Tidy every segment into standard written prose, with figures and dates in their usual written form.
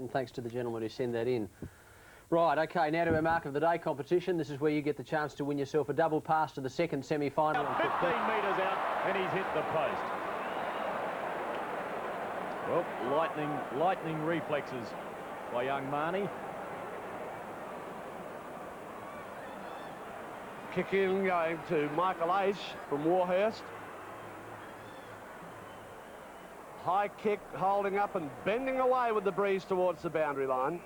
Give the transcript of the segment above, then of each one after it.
and thanks to the gentleman who sent that in. Right, OK, now to our Mark of the Day competition. This is where you get the chance to win yourself a double pass to the second semi-final. 15 metres out, and he's hit the post. Well, lightning reflexes by young Marnie. Kick in going to Michael Ace from Warhurst. High kick, holding up and bending away with the breeze towards the boundary line.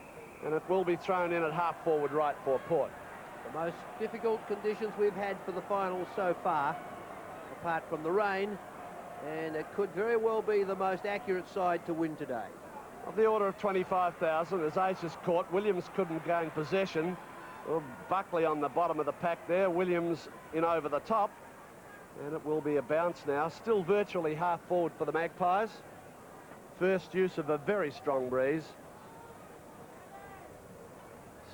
And it will be thrown in at half forward right for Port. The most difficult conditions we've had for the final so far, apart from the rain, and it could very well be the most accurate side to win today. Of the order of 25,000, as Ace is caught, Williams couldn't gain possession. Well, Buckley on the bottom of the pack there, Williams in over the top. And it will be a bounce now, still virtually half forward for the Magpies. First use of a very strong breeze.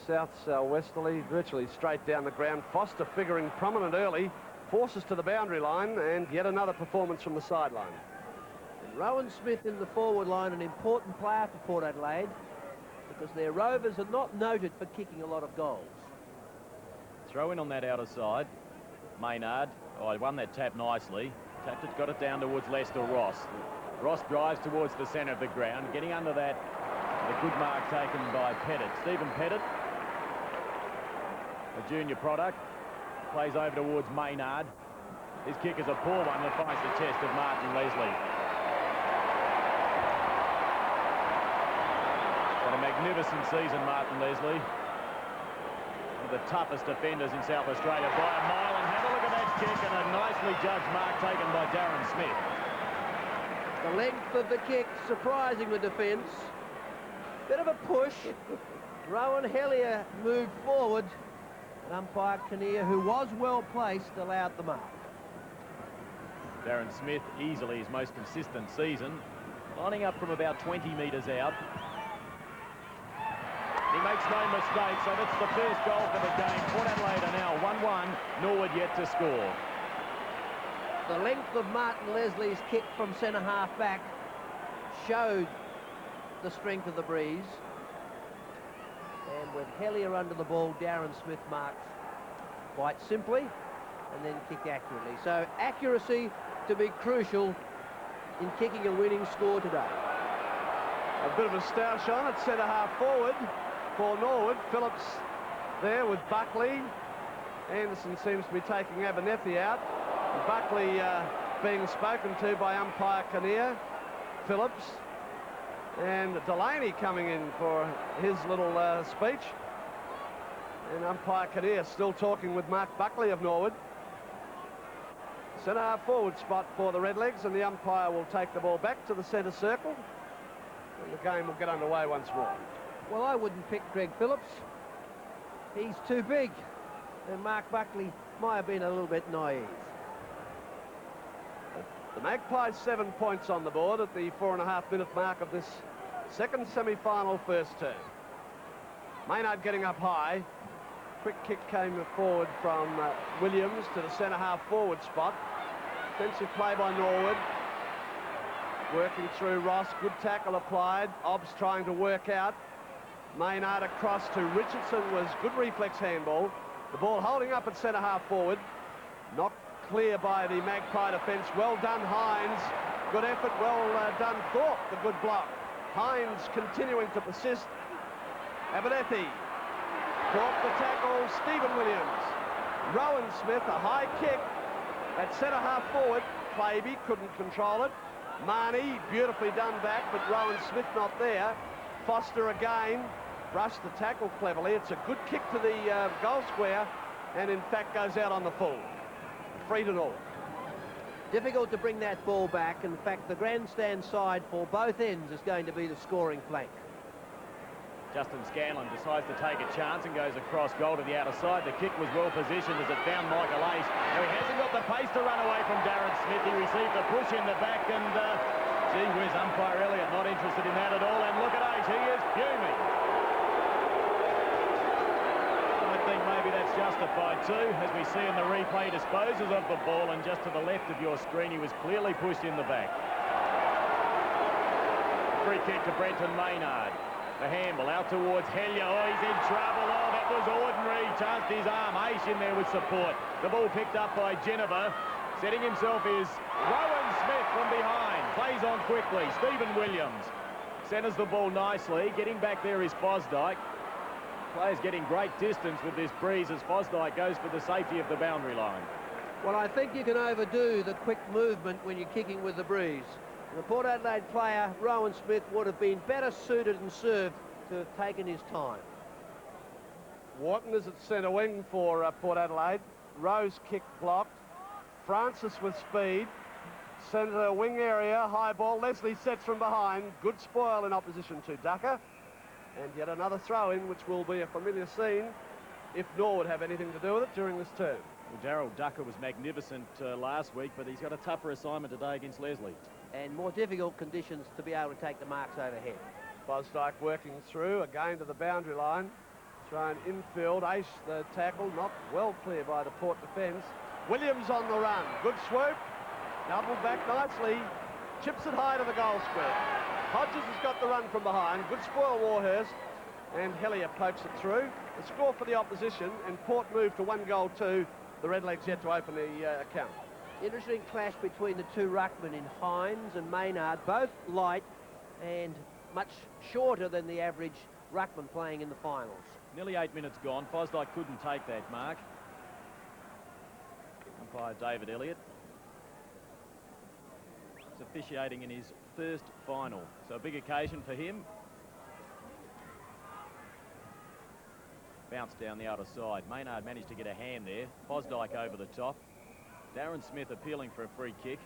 South-southwesterly, virtually straight down the ground. Foster figuring prominent early, forces to the boundary line, and yet another performance from the sideline. And Rowan Smith in the forward line, an important player for Port Adelaide, because their Rovers are not noted for kicking a lot of goals. Throw in on that outer side. Maynard, oh, he won that tap nicely. Tapped it, got it down towards Lester Ross. Ross drives towards the centre of the ground, getting under that. A good mark taken by Pettit. Stephen Pettit, a junior product, plays over towards Maynard. His kick is a poor one that finds the chest of Martin Leslie. Got a magnificent season, Martin Leslie. One of the toughest defenders in South Australia by a mile. And have a look at that kick and a nicely judged mark taken by Darren Smith. The length of the kick surprising the defence. Bit of a push. Rowan Hellier moved forward. And umpire Kinnear, who was well placed, allowed the mark. Darren Smith, easily his most consistent season, lining up from about 20 metres out. He makes no mistake, so that's the first goal for the game. Port Adelaide are now 1-1, Norwood yet to score. The length of Martin Leslie's kick from centre-half back showed the strength of the breeze. And with Hellier under the ball, Darren Smith marks quite simply and then kicked accurately. So accuracy to be crucial in kicking a winning score today. A bit of a stoush on at centre-half forward for Norwood. Phillips there with Buckley. Anderson seems to be taking Abernethy out. Buckley being spoken to by umpire Kinnear. Phillips. And Delaney coming in for his little speech. And umpire Kinnear still talking with Mark Buckley of Norwood. Centre-half forward spot for the Redlegs, and the umpire will take the ball back to the centre circle. And the game will get underway once more. Well, I wouldn't pick Greg Phillips. He's too big. And Mark Buckley might have been a little bit naive. The Magpies 7 points on the board at the 4.5-minute mark of this second semi-final first term. Maynard getting up high. Quick kick came forward from Williams to the centre-half forward spot. Defensive play by Norwood. Working through Ross. Good tackle applied. Obbs trying to work out. Maynard across to Richardson was good reflex handball. The ball holding up at centre-half forward. Knocked clear by the Magpie defence. Well done, Hines. Good effort. Well done, Thorpe. The good block. Hines continuing to persist. Abernethy. Thorpe the tackle. Stephen Williams. Rowan Smith, a high kick at centre-half forward. Claby couldn't control it. Marnie, beautifully done back, but Rowan Smith not there. Foster again. Brushed the tackle cleverly. It's a good kick to the goal square, and in fact goes out on the full. Free to Norwood. Difficult to bring that ball back. In fact, the grandstand side for both ends is going to be the scoring flank. Justin Scanlon decides to take a chance and goes across goal to the outer side. The kick was well positioned as it found Michael Ace. Now he hasn't got the pace to run away from Darren Smith. He received the push in the back, and gee whiz, umpire Elliott not interested in that at all. And look at Ace, he is fuming. I think maybe that's justified too, as we see in the replay, disposes of the ball, and just to the left of your screen he was clearly pushed in the back. Free kick to Brenton Maynard. The handball out towards Hellier. Oh, he's in trouble. Oh, that was ordinary. Chanced his arm. Ace in there with support. The ball picked up by Jennifer. Setting himself is Rowan Smith from behind. Plays on quickly. Stephen Williams centres the ball nicely. Getting back there is Fosdyke. Players getting great distance with this breeze as Fosdyke goes for the safety of the boundary line. Well, I think you can overdo the quick movement when you're kicking with the breeze. The Port Adelaide player, Rowan Smith, would have been better suited and served to have taken his time. Wharton is at centre wing for Port Adelaide. Rose kick blocked. Francis with speed. Centre wing area, high ball. Leslie sets from behind. Good spoil in opposition to Ducker. And yet another throw-in, which will be a familiar scene if Norwood have anything to do with it during this term. Well, Darryl Ducker was magnificent last week, but he's got a tougher assignment today against Leslie. And more difficult conditions to be able to take the marks overhead. Fosdyke working through, again to the boundary line. Thrown infield, Ace the tackle, not well clear by the Port defence. Williams on the run, good swoop, doubled back nicely, chips it high to the goal square. Hodges has got the run from behind, good spoil Warhurst, and Hellier pokes it through. The score for the opposition, and Port move to 1-2. The Redlegs yet to open the account. Interesting clash between the two ruckmen in Hines and Maynard, both light and much shorter than the average ruckman playing in the finals. Nearly 8 minutes gone. Fosdyke couldn't take that mark. Umpire David Elliott. He's officiating in his first final, so a big occasion for him. Bounce down the outer side. Maynard managed to get a hand there. Fosdyke over the top. Darren Smith appealing for a free kick.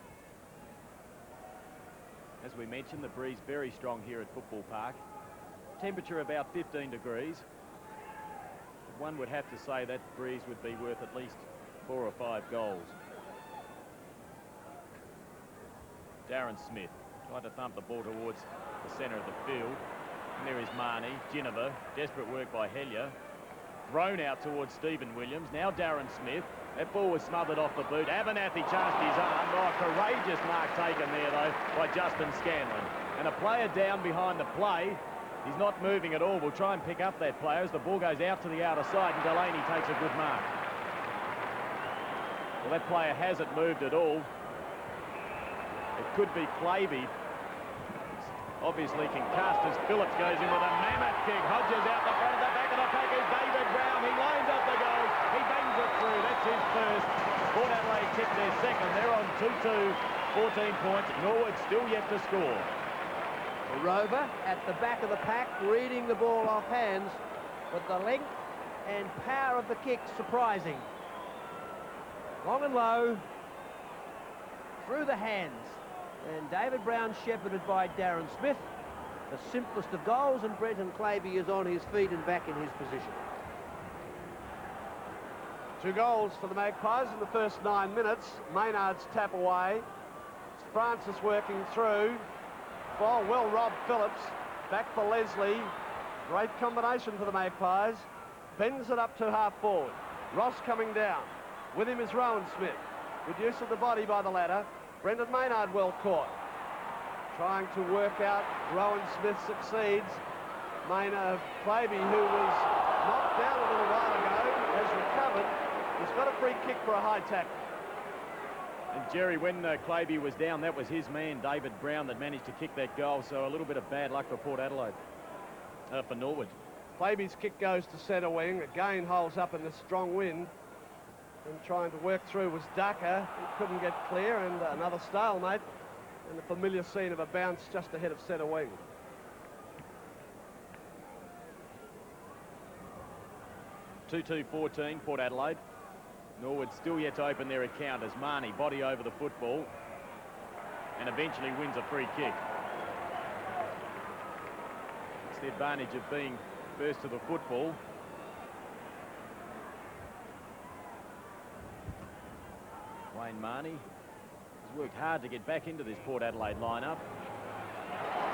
As we mentioned, the breeze very strong here at Football Park. Temperature about 15 degrees. One would have to say that breeze would be worth at least 4 or 5 goals. Darren Smith tried to thump the ball towards the centre of the field. And there is Marnie. Ginniver. Desperate work by Hellier. Thrown out towards Stephen Williams. Now Darren Smith. That ball was smothered off the boot. Abernathy chanced his arm. Oh, courageous mark taken there, though, by Justin Scanlon. And a player down behind the play. He's not moving at all. We'll try and pick up that player as the ball goes out to the outer side, and Delaney takes a good mark. Well, that player hasn't moved at all. It could be Clavey. Obviously concussed as Phillips goes in with a mammoth kick. Hodges out the front of the back of the pack is David Brown. He lines up the goal. He bangs it through. That's his first. Port Adelaide kick their second. They're on 2-2, 14 points. Norwood still yet to score. The Rover at the back of the pack, reading the ball off hands, but the length and power of the kick surprising. Long and low, through the hands. And David Brown shepherded by Darren Smith. The simplest of goals, and Brenton Clavey is on his feet and back in his position. 2 goals for the Magpies in the first 9 minutes. Maynard's tap away. Francis working through. Ball well robbed Phillips. Back for Leslie. Great combination for the Magpies. Bends it up to half forward. Ross coming down. With him is Rowan Smith. Good use of the body by the latter. Brendan Maynard well caught. Trying to work out. Rowan Smith succeeds. Maynard, Clavey, who was knocked down a little while ago, has recovered. He's got a free kick for a high tackle. And Jerry, when Clavey was down, that was his man, David Brown, that managed to kick that goal. So a little bit of bad luck for Port Adelaide, for Norwood. Clavey's kick goes to centre wing. Again holds up in the strong wind. And trying to work through was Ducker. He couldn't get clear, and another stalemate. And the familiar scene of a bounce just ahead of centre wing. (2-2) 14, Port Adelaide. Norwood still yet to open their account as Marnie body over the football and eventually wins a free kick. It's the advantage of being first to the football. Wayne Marnie has worked hard to get back into this Port Adelaide lineup.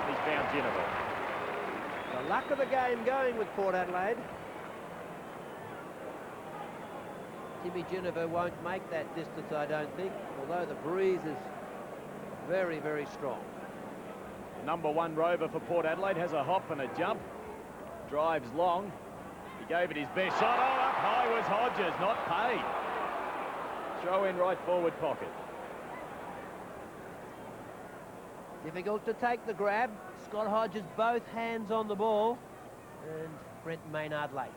He's found Ginniver. The luck of the game going with Port Adelaide. Timmy Ginniver won't make that distance, I don't think, although the breeze is very, very strong. Number 1 rover for Port Adelaide has a hop and a jump. Drives long. He gave it his best shot. Oh, up high was Hodges, not paid. Throw in right forward pocket. Difficult to take the grab. Scott Hodges both hands on the ball. And Brent Maynard late.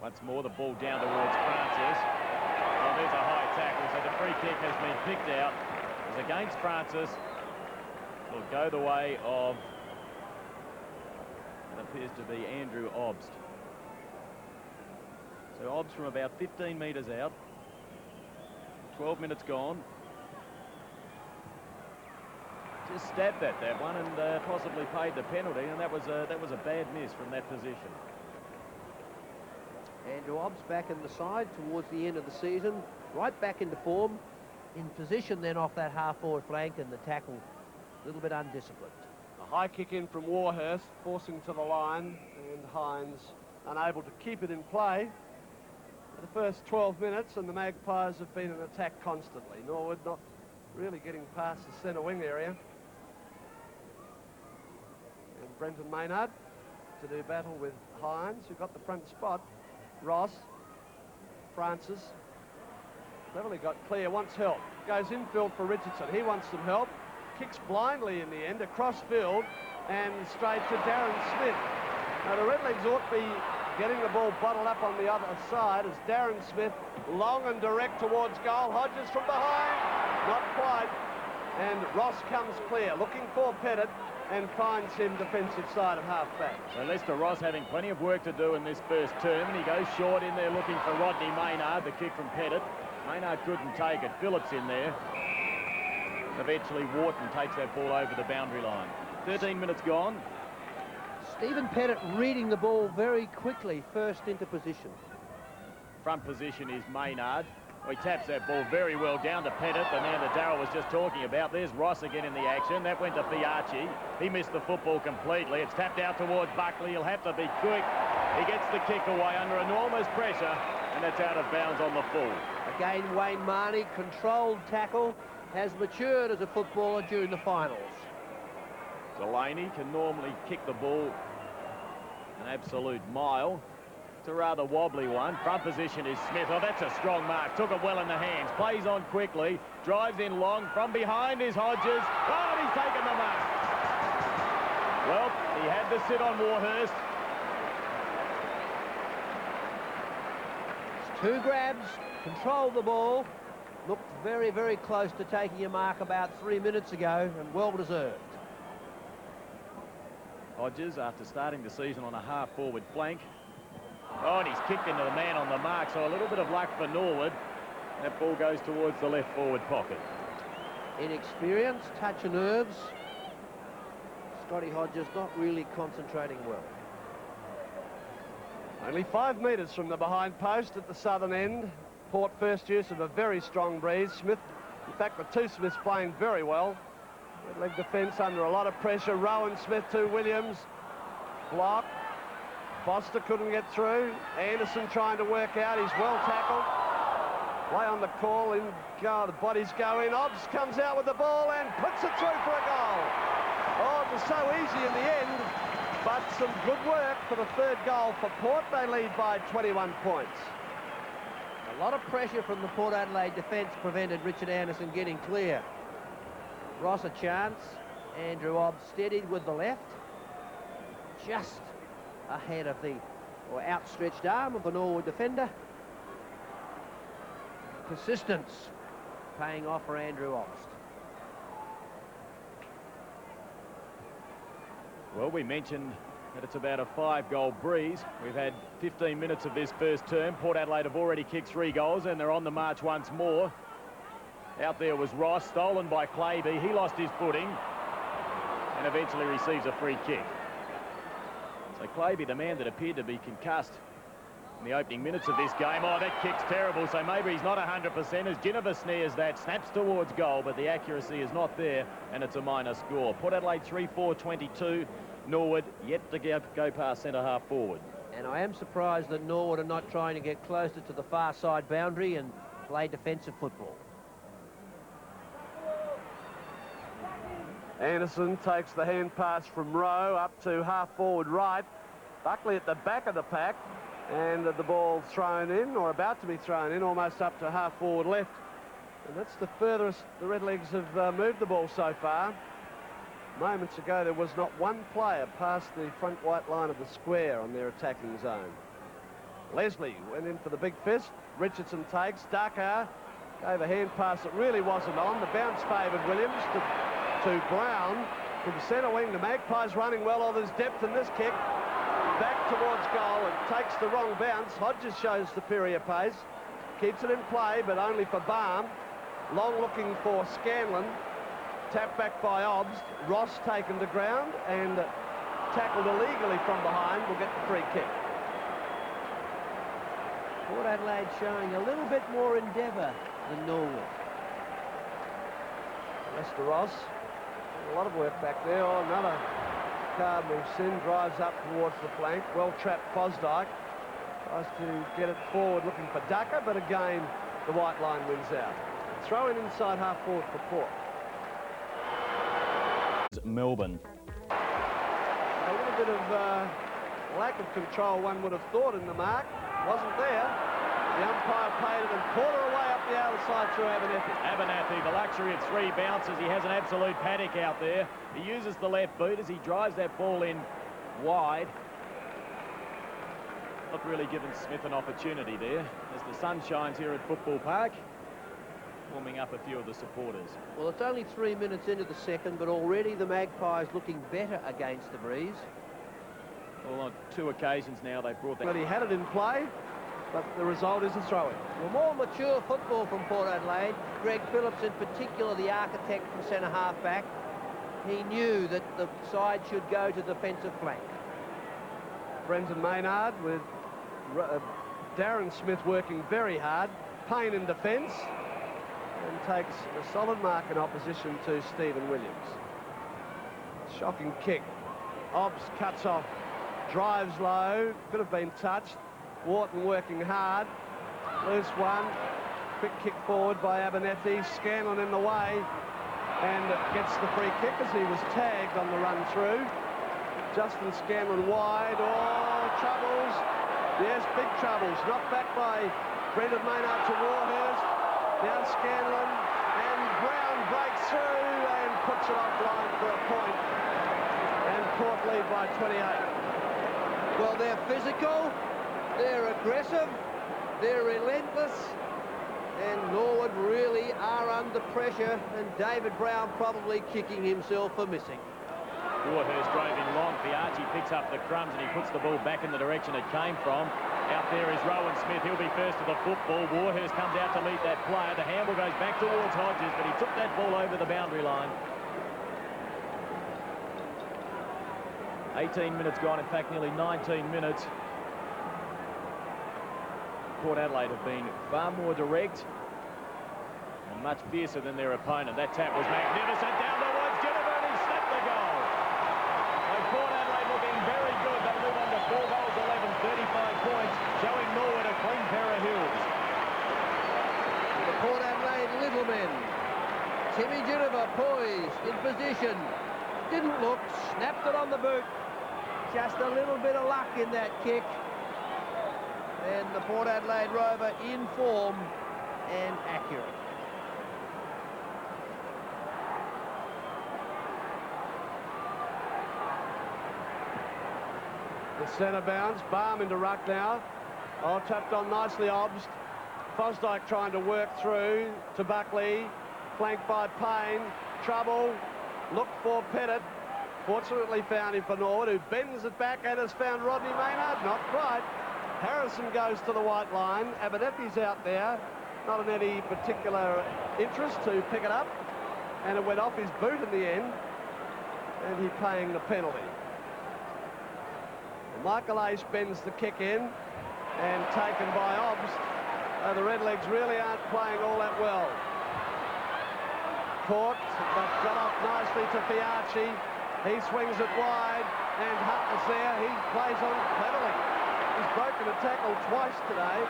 Once more the ball down towards Francis. Oh, there's a high tackle, so the free kick has been picked out. It's against Francis. It'll go the way of, it appears to be Andrew Obst. So Obst from about 15 metres out. 12 minutes gone. Just stabbed at that one and possibly paid the penalty, and that was a bad miss from that position. Andrew Obst back in the side towards the end of the season, right back into form, in position then off that half-forward flank, and the tackle a little bit undisciplined. A high kick in from Warhurst, forcing to the line, and Hines unable to keep it in play. For the first 12 minutes, and the Magpies have been in attack constantly. Norwood not really getting past the centre wing area. And Brenton Maynard to do battle with Hines, who got the front spot. Ross, Francis, cleverly got clear, wants help. Goes infield for Richardson, he wants some help. Kicks blindly in the end, across field, and straight to Darren Smith. Now the Redlegs ought to be getting the ball bottled up on the other side as Darren Smith, long and direct towards goal. Hodges from behind, not quite. And Ross comes clear, looking for Pettit, and finds him defensive side of half-back. So Lester Ross having plenty of work to do in this first term, and he goes short in there looking for Rodney Maynard, the kick from Pettit. Maynard couldn't take it. Phillips in there. Eventually Wharton takes that ball over the boundary line. 13 minutes gone. Stephen Pettit reading the ball very quickly, first into position. Front position is Maynard. He taps that ball very well down to Pettit, the man that Darryl was just talking about. There's Ross again in the action. That went to Fiachi. He missed the football completely. It's tapped out towards Buckley. He'll have to be quick. He gets the kick away under enormous pressure, and that's out of bounds on the full. Again, Wayne Marnie, controlled tackle, has matured as a footballer during the finals. Delaney can normally kick the ball an absolute mile. It's a rather wobbly one. Front position is Smith. Oh, that's a strong mark. Took it well in the hands. Plays on quickly. Drives in long. From behind is Hodges. Oh, and he's taken the mark. Well, he had to sit on Warhurst. Two grabs, controlled the ball. Looked very, very close to taking a mark about 3 minutes ago, and well deserved. Hodges, after starting the season on a half-forward flank. Oh, and he's kicked into the man on the mark, so a little bit of luck for Norwood. That ball goes towards the left forward pocket. Inexperience, touch of nerves. Scotty Hodges not really concentrating well. Only 5 metres from the behind post at the southern end. Port first use of a very strong breeze. Smith, in fact, the two Smiths playing very well. Red leg defence under a lot of pressure. Rowan Smith to Williams. Block. Foster couldn't get through. Anderson trying to work out. He's well tackled. Play on the call. In go. The bodies go in. Obst comes out with the ball and puts it through for a goal. Oh, it was so easy in the end, but some good work for the third goal for Port. They lead by 21 points. A lot of pressure from the Port Adelaide defence prevented Richard Anderson getting clear. Ross a chance. Andrew Obst steadied with the left. Just ahead of the outstretched arm of the Norwood defender. Persistence paying off for Andrew Obst. Well, we mentioned that it's about a 5-goal breeze. We've had 15 minutes of this first term. Port Adelaide have already kicked 3 goals, and they're on the march once more. Out there was Ross, stolen by Claby. He lost his footing and eventually receives a free kick. So Claby, the man that appeared to be concussed in the opening minutes of this game. Oh, that kick's terrible, so maybe he's not 100% as Ginniver snares that, snaps towards goal, but the accuracy is not there, and it's a minor score. Port Adelaide 3-4-22. Norwood yet to go past centre half forward. And I am surprised that Norwood are not trying to get closer to the far side boundary and play defensive football. Anderson takes the hand pass from Rowe up to half-forward right. Buckley at the back of the pack, and the ball thrown in, or about to be thrown in, almost up to half-forward left. And that's the furthest the Redlegs have moved the ball so far. Moments ago, there was not one player past the front white line of the square on their attacking zone. Leslie went in for the big fist. Richardson takes. Dakar gave a hand pass that really wasn't on. The bounce favoured Williams to Brown from centre wing. The Magpies running well. Oh, there's depth in this kick. Back towards goal. It takes the wrong bounce. Hodges shows superior pace. Keeps it in play, but only for Barm. Long looking for Scanlon. Tapped back by Obbs. Ross taken to ground and tackled illegally from behind. Will get the free kick. Port Adelaide showing a little bit more endeavour than Norwood. Lester Ross. A lot of work back there. Oh, another cardinal sin. Drives up towards the flank. Well trapped Fosdyke. Tries to get it forward looking for Ducker, but again the white line wins out. Throw in inside half forward for Port. Melbourne. A little bit of lack of control, one would have thought, in the mark. Wasn't there. The umpire paid it and pulled her away up the outer side through Abernethy. Abernethy, the luxury of 3 bounces. He has an absolute panic out there. He uses the left boot as he drives that ball in wide. Not really giving Smith an opportunity there as the sun shines here at Football Park, warming up a few of the supporters. Well, it's only 3 minutes into the second, but already the Magpies looking better against the breeze. Well, on 2 occasions now they've brought that. But he had it in play, but the result is a throw-in. Well, more mature football from Port Adelaide. Greg Phillips in particular, the architect from centre-half back. He knew that the side should go to defensive flank. Brendan Maynard with Darren Smith working very hard. Payne in defence and takes a solid mark in opposition to Stephen Williams. Shocking kick. Obbs cuts off. Drives low, could have been touched. Wharton working hard. Loose one. Quick kick forward by Abernethy. Scanlon in the way and gets the free kick as he was tagged on the run through. Justin Scanlon wide. Oh, troubles. Yes, big troubles. Knocked back by Brendan Maynard to Warhurst. Now Scanlon and Brown breaks through and puts it offline for a point. And Port lead by 28. Well, they're physical, they're aggressive, they're relentless, and Norwood really are under pressure, and David Brown probably kicking himself for missing. Warhurst drove in long. Fiarchi picks up the crumbs and he puts the ball back in the direction it came from. Out there is Rowan Smith. He'll be first to the football. Warhurst comes out to lead that player. The handball goes back towards Hodges, but he took that ball over the boundary line. 18 minutes gone, in fact nearly 19 minutes. Port Adelaide have been far more direct and much fiercer than their opponent. That tap was magnificent down towards Jennifer and he snapped the goal. So Port Adelaide looking very good. They move on to 4 goals, 11, 35 points, showing Norwood a clean pair of heels. The Port Adelaide little men. Timmy Jennifer poised in position. Didn't look, snapped it on the boot. Just a little bit of luck in that kick. And the Port Adelaide Rover in form and accurate. The centre bounce. Barm into ruck now. Oh, tapped on nicely, Obbs. Fosdyke trying to work through to Buckley. Flanked by Payne. Trouble. Look for Pettit. Fortunately found him for Norwood, who bends it back and has found Rodney Maynard. Not quite. Harrison goes to the white line. Abernethy's out there. Not in any particular interest to pick it up. And it went off his boot in the end. And he's paying the penalty. Michael Ace bends the kick in and taken by Obbs. The Redlegs really aren't playing all that well. Caught, but got off nicely to Fiarchi. He swings it wide, and Hutton's there. He plays on cleverly. He's broken a tackle twice today.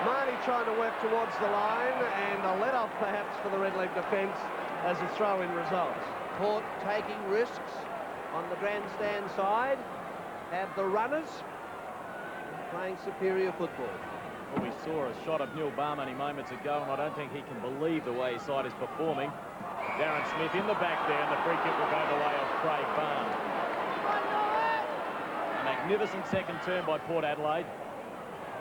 Marnie trying to work towards the line, and a let-off perhaps for the Redleg defence as a throw-in results. Port taking risks on the grandstand side. Have the runners playing superior football. Well, we saw a shot of Neil Barmany moments ago, and I don't think he can believe the way his side is performing. Darren Smith in the back there, and the free kick will go the way of Craig Barnes. A magnificent second turn by Port Adelaide.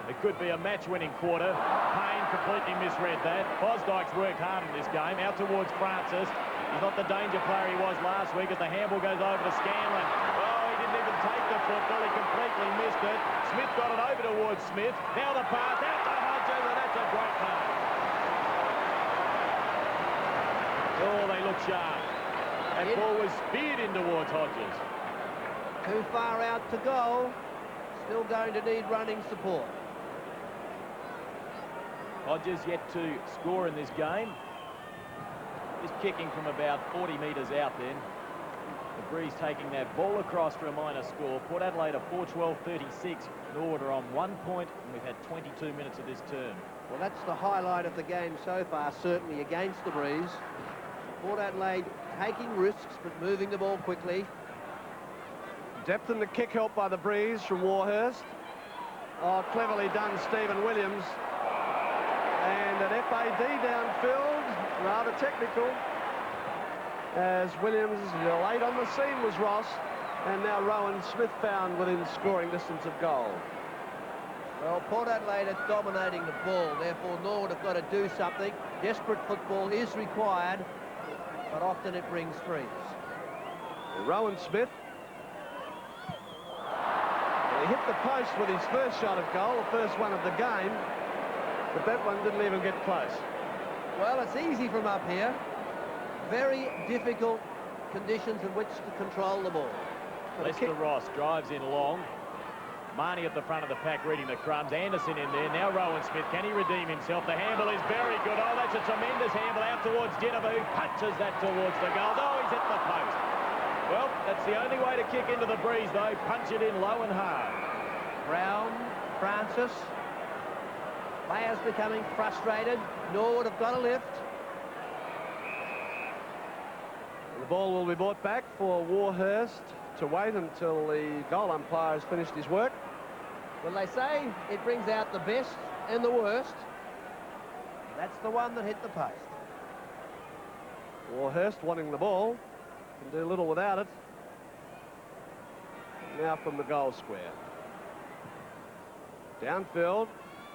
It could be a match-winning quarter. Payne completely misread that. Fosdyke's worked hard in this game. Out towards Francis. He's not the danger player he was last week as the handball goes over to Scanlon. Oh, he didn't even take the football. He completely missed it. Smith got it over towards Smith. Now the pass out to Hodges, and that's a great pass. Oh, they look sharp. That ball was speared in towards Hodges. Too far out to go. Still going to need running support. Hodges yet to score in this game. Just kicking from about 40 metres out then. The Breeze taking that ball across for a minor score. Port Adelaide are 4-12-36. Norwood are on 1 point, and we've had 22 minutes of this term. Well, that's the highlight of the game so far, certainly against the Breeze. Port Adelaide taking risks, but moving the ball quickly. Depth in the kick help by the Breeze from Warhurst. Oh, cleverly done, Stephen Williams. And an FAD downfield, rather technical. As Williams, late on the scene was Ross. And now Rowan Smith found within scoring distance of goal. Well, Port Adelaide are dominating the ball, therefore Norwood have got to do something. Desperate football is required, but often it brings frees. Rowan Smith. He hit the post with his first shot of goal, the first one of the game, but that one didn't even get close. Well, it's easy from up here. Very difficult conditions in which to control the ball. Lester Ross drives in long. Marnie at the front of the pack reading the crumbs. Anderson in there. Now Rowan Smith. Can he redeem himself? The handball is very good. Oh, that's a tremendous handball out towards Jennifer, who punches that towards the goals. Oh, he's hit the post. Well, that's the only way to kick into the Breeze, though. Punch it in low and hard. Brown, Francis. Players becoming frustrated. Norwood have got a lift. The ball will be brought back for Warhurst to wait until the goal umpire has finished his work. Well, they say it brings out the best and the worst. That's the one that hit the post. Warhurst wanting the ball. Can do little without it. Now from the goal square. Downfield,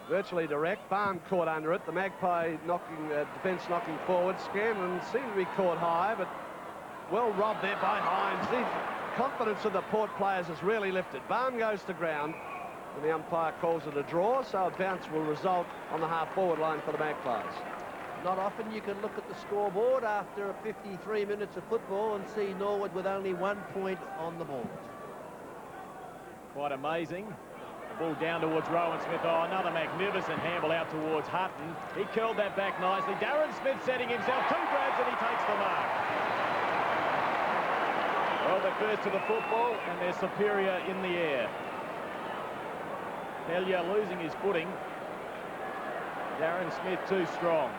virtually direct. Barn caught under it. The Magpie defence knocking forward. Scanlon seemed to be caught high, but well robbed there by Hines. The confidence of the Port players has really lifted. Barn goes to ground, and the umpire calls it a draw, so a bounce will result on the half-forward line for the Magpies. Not often you can look at the scoreboard after 53 minutes of football and see Norwood with only 1 point on the board. Quite amazing. The ball down towards Rowan Smith. Oh, another magnificent handball out towards Hutton. He curled that back nicely. Darren Smith setting himself. 2 grabs and he takes the mark. Well, they're first to the football and they're superior in the air. Hellier losing his footing. Darren Smith too strong.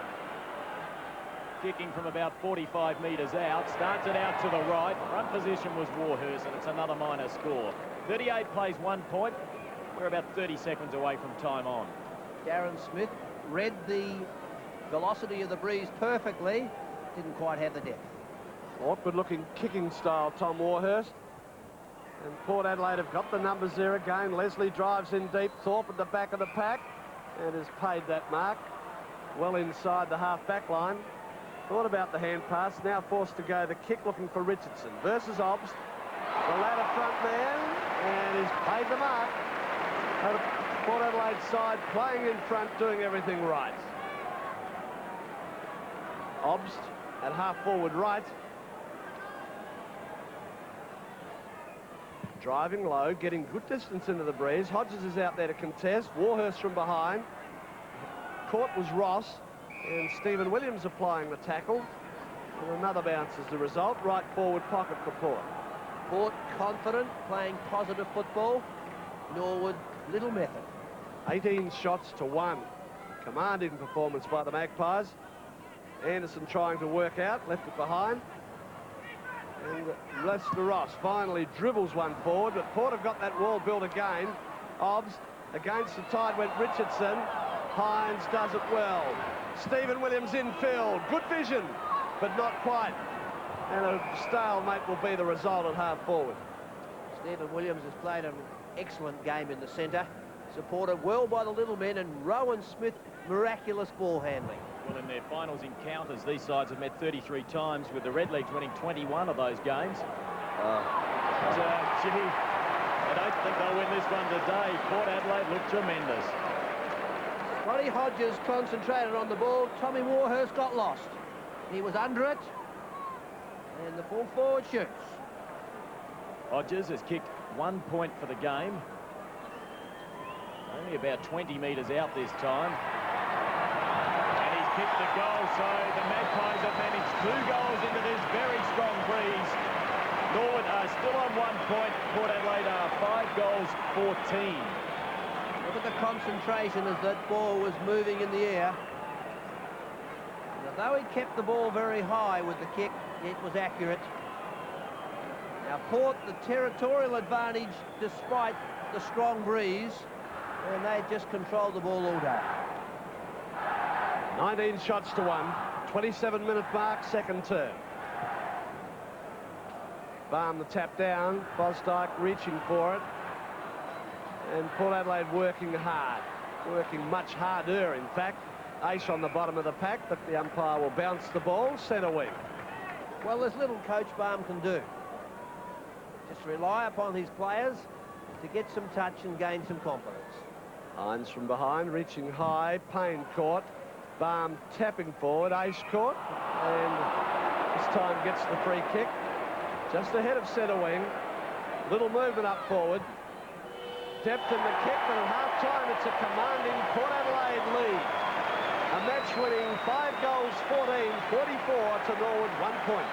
Kicking from about 45 metres out. Starts it out to the right. Front position was Warhurst, and it's another minor score. 38 plays 1 point. We're about 30 seconds away from time on. Darren Smith read the velocity of the Breeze perfectly. Didn't quite have the depth. Awkward-looking kicking style, Tom Warhurst. And Port Adelaide have got the numbers there again. Leslie drives in deep. Thorpe at the back of the pack and has paid that mark. Well inside the half-back line. Thought about the hand pass, now forced to go the kick, looking for Richardson versus Obst. The ladder front there, and he's paid the mark. Port Adelaide side playing in front, doing everything right. Obst at half-forward right. Driving low, getting good distance into the Breeze. Hodges is out there to contest. Warhurst from behind. Caught was Ross. And Stephen Williams applying the tackle. And another bounce as the result. Right forward pocket for Port. Port confident, playing positive football. Norwood, little method. 18 shots to 1. Commanding performance by the Magpies. Anderson trying to work out, left it behind. And Lester Ross finally dribbles one forward, but Port have got that wall built again. Obbs against the tide went Richardson. Hines does it well. Stephen Williams infield. Good vision, but not quite. And a stalemate will be the result at half forward. Stephen Williams has played an excellent game in the centre, supported well by the little men, and Rowan Smith, miraculous ball handling. Well, in their finals encounters, these sides have met 33 times, with the Redlegs winning 21 of those games. Gee, I don't think they'll win this one today. Port Adelaide look tremendous. Scotty Hodges concentrated on the ball. Tommy Warhurst got lost. He was under it, and the full forward shoots. Hodges has kicked 1 point for the game. Only about 20 metres out this time. And he's kicked the goal, so the Magpies have managed 2 goals into this very strong breeze. Norwood are still on 1 point. Port Adelaide are 5 goals, 14. Look at the concentration as that ball was moving in the air. And although he kept the ball very high with the kick, it was accurate. Now Port, the territorial advantage despite the strong breeze, and they just controlled the ball all day. 19 shots to 1. 27-minute mark, second term. Baum the tap down. Bosdyke reaching for it. And Port Adelaide working hard. Working much harder, in fact. Ace on the bottom of the pack, but the umpire will bounce the ball centre wing. Well, there's little Coach Baum can do. Just rely upon his players to get some touch and gain some confidence. Hines from behind, reaching high. Payne caught. Baum tapping forward. Ace caught. And this time gets the free kick. Just ahead of centre wing. Little movement up forward. Depth in the kick, but at half-time it's a commanding Port Adelaide lead. A match-winning 5 goals, 14, 44 to Norwood, 1 point.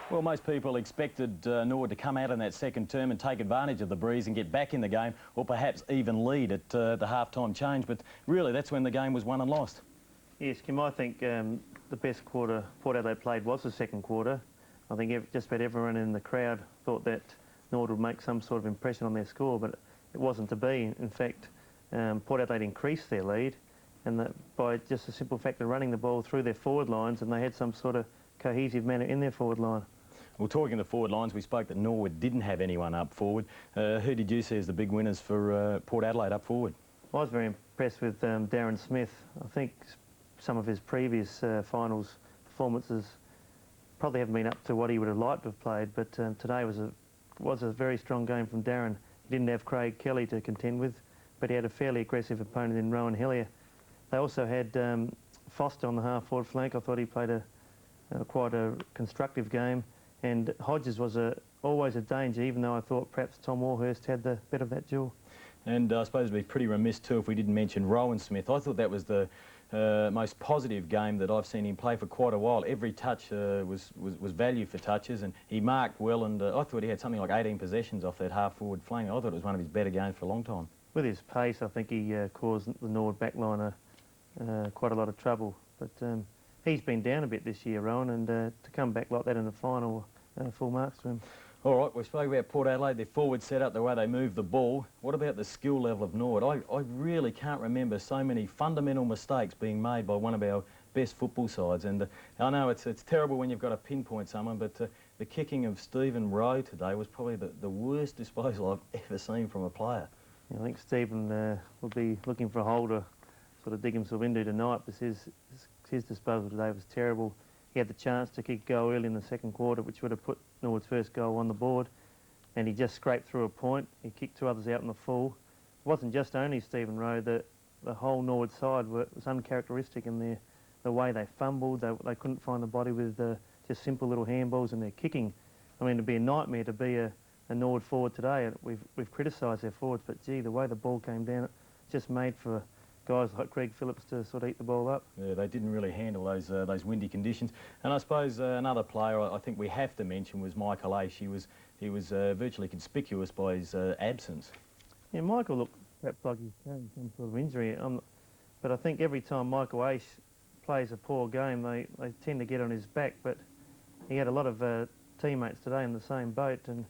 Well, most people expected Norwood to come out in that second term and take advantage of the breeze and get back in the game, or perhaps even lead at the half-time change. But really, that's when the game was won and lost. Yes, Kim, I think the best quarter Port Adelaide played was the second quarter. I think just about everyone in the crowd thought that Norwood would make some sort of impression on their score, but it wasn't to be. In fact, Port Adelaide increased their lead, and that by just a simple fact of running the ball through their forward lines, and they had some sort of cohesive manner in their forward line. Well, talking of the forward lines, we spoke that Norwood didn't have anyone up forward. Who did you see as the big winners for Port Adelaide up forward? I was very impressed with Darren Smith. I think some of his previous finals performances probably haven't been up to what he would have liked to have played, but today was a very strong game from Darren. He didn't have Craig Kelly to contend with, but he had a fairly aggressive opponent in Rowan Hellier. They also had Foster on the half-forward flank. I thought he played quite a constructive game, and Hodges was always a danger, even though I thought perhaps Tom Warhurst had the better of that duel. And I suppose it'd be pretty remiss too if we didn't mention Rowan Smith. I thought that was the most positive game that I've seen him play for quite a while. Every touch was value for touches, and he marked well, and I thought he had something like 18 possessions off that half-forward flank. I thought it was one of his better games for a long time. With his pace, I think he caused the Norwood backliner quite a lot of trouble. But he's been down a bit this year, Rowan, and to come back like that in the final, full marks to him. All right, we spoke about Port Adelaide, their forward set up, the way they move the ball. What about the skill level of Norwood? I really can't remember so many fundamental mistakes being made by one of our best football sides. And I know it's terrible when you've got to pinpoint someone, but the kicking of Stephen Rowe today was probably the worst disposal I've ever seen from a player. I think Stephen will be looking for a hole to sort of dig himself into tonight, because his disposal today was terrible. He had the chance to kick a goal early in the second quarter, which would have put Norwood's first goal on the board, and he just scraped through a point. He kicked 2 others out in the full. It wasn't just only Stephen Rowe. The whole Norwood side was uncharacteristic in the way they fumbled. They couldn't find the body with just simple little handballs, and their kicking. I mean, it'd be a nightmare to be a Norwood forward today. We've criticised their forwards, but gee, the way the ball came down, it just made for guys like Greg Phillips to sort of eat the ball up. Yeah, they didn't really handle those windy conditions. And I suppose another player I think we have to mention was Michael Ace. He was virtually conspicuous by his absence. Yeah, Michael looked perhaps like he's carrying some sort of injury. But I think every time Michael Ace plays a poor game, they tend to get on his back. But he had a lot of teammates today in the same boat, and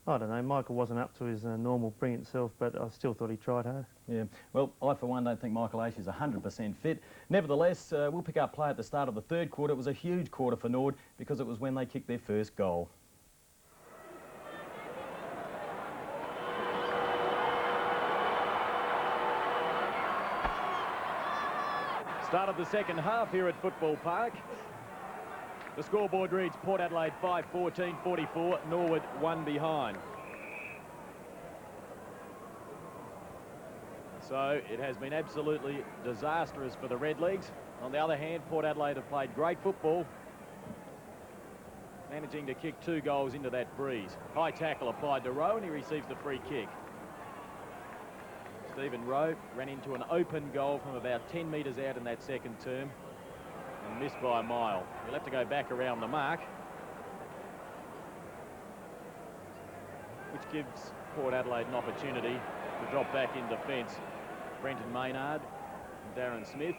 I don't know, Michael wasn't up to his normal brilliant self, but I still thought he tried hard. Yeah, well, I for one don't think Michael Aish is 100% fit. Nevertheless, we'll pick up play at the start of the third quarter. It was a huge quarter for Norwood because it was when they kicked their first goal. Start of the second half here at Football Park. The scoreboard reads Port Adelaide 5, 14, 44, Norwood 1 behind. So it has been absolutely disastrous for the Redlegs. On the other hand, Port Adelaide have played great football, managing to kick 2 goals into that breeze. High tackle applied to Rowe, and he receives the free kick. Stephen Rowe ran into an open goal from about 10 metres out in that second term and missed by a mile. He'll have to go back around the mark, which gives Port Adelaide an opportunity to drop back in defence. Brenton Maynard and Darren Smith.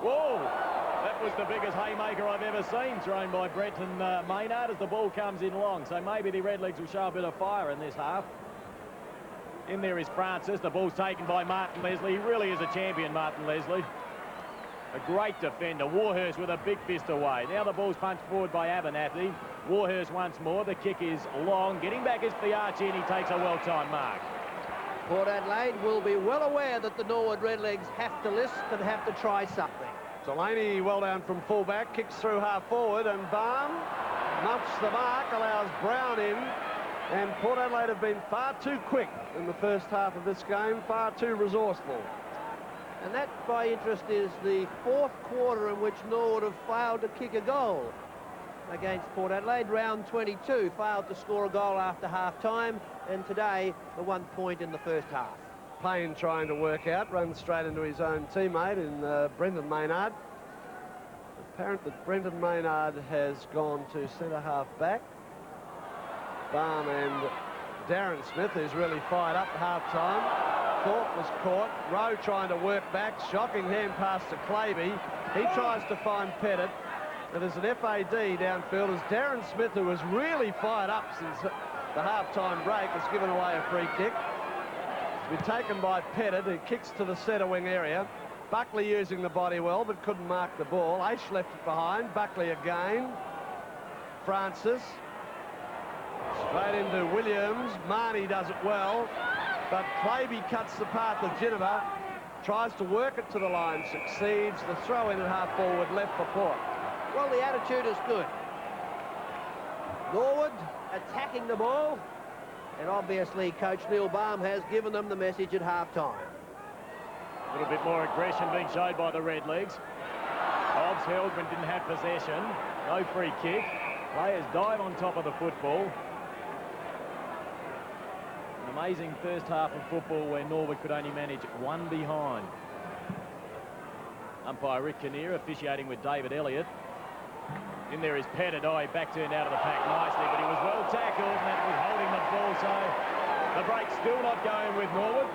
Whoa! That was the biggest haymaker I've ever seen thrown by Brenton Maynard as the ball comes in long. So maybe the Redlegs will show a bit of fire in this half. In there is Francis. The ball's taken by Martin Leslie. He really is a champion, Martin Leslie. A great defender. Warhurst with a big fist away. Now the ball's punched forward by Abernathy. Warhurst once more. The kick is long. Getting back is Fiarchi, and he takes a well-timed mark. Port Adelaide will be well aware that the Norwood Redlegs have to list and have to try something. Delaney well down from fullback, kicks through half forward, and Baum muffs the mark, allows Brown in. And Port Adelaide have been far too quick in the first half of this game, far too resourceful. And that, by interest, is the 4th quarter in which Norwood have failed to kick a goal against Port Adelaide. Round 22, failed to score a goal after half-time, and today the 1 point in the first half. Payne trying to work out, runs straight into his own teammate in Brenton Maynard. Apparent that Brenton Maynard has gone to centre-half back. Baum and Darren Smith, who's really fired up at half-time. Thorpe was caught. Rowe trying to work back. Shocking hand pass to Claby. He tries to find Pettit. And there's an FAD downfield as Darren Smith, who was really fired up since the half-time break, has given away a free kick. It's been taken by Pettit, who kicks to the centre wing area. Buckley using the body well, but couldn't mark the ball. Aish left it behind. Buckley again. Francis. Straight into Williams. Marnie does it well, but Claby cuts the path of Geneva, tries to work it to the line, succeeds. The throw in at half forward left for Port. Well, the attitude is good. Norwood attacking the ball, and obviously Coach Neil Baum has given them the message at half-time. A little bit more aggression being showed by the Redlegs. Hobbs held but didn't have possession. No free kick. Players dive on top of the football. An amazing first half of football where Norwood could only manage 1 behind. Umpire Rick Kinnear officiating with David Elliott. In there is Pettit. Oh, he back turned out of the pack nicely, but he was well tackled, and that was holding the ball, so the break's still not going with Norwood.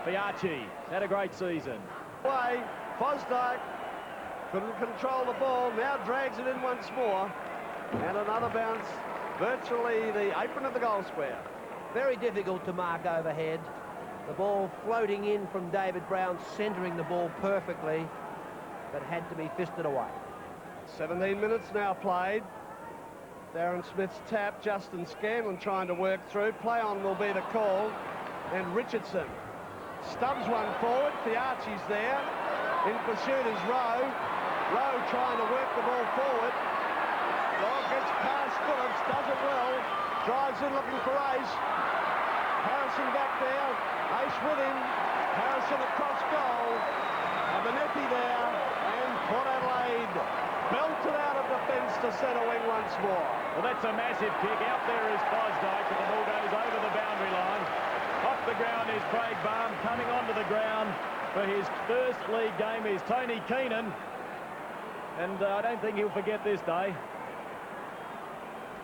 Fiarchi had a great season. Away, Fosdyke couldn't control the ball, now drags it in once more, and another bounce, virtually the apron of the goal square. Very difficult to mark overhead. The ball floating in from David Brown, centering the ball perfectly, but had to be fisted away. 17 minutes now played. Darren Smith's tap, Justin Scanlon trying to work through. Play on will be the call, and Richardson stubs one forward. Fiarchi's there. In pursuit is Rowe. Rowe trying to work the ball forward. Well, gets past Phillips, does it well. Drives in looking for Aish. Harrison back there. Aish with him. Harrison across goal. Abernathy there. And Port Adelaide belted out of defence to centre wing once more. Well, that's a massive kick. Out there is Fosdyke, but the ball goes over the boundary line. Off the ground is Craig Baum. Coming onto the ground for his first league game is Tony Keenan. And I don't think he'll forget this day.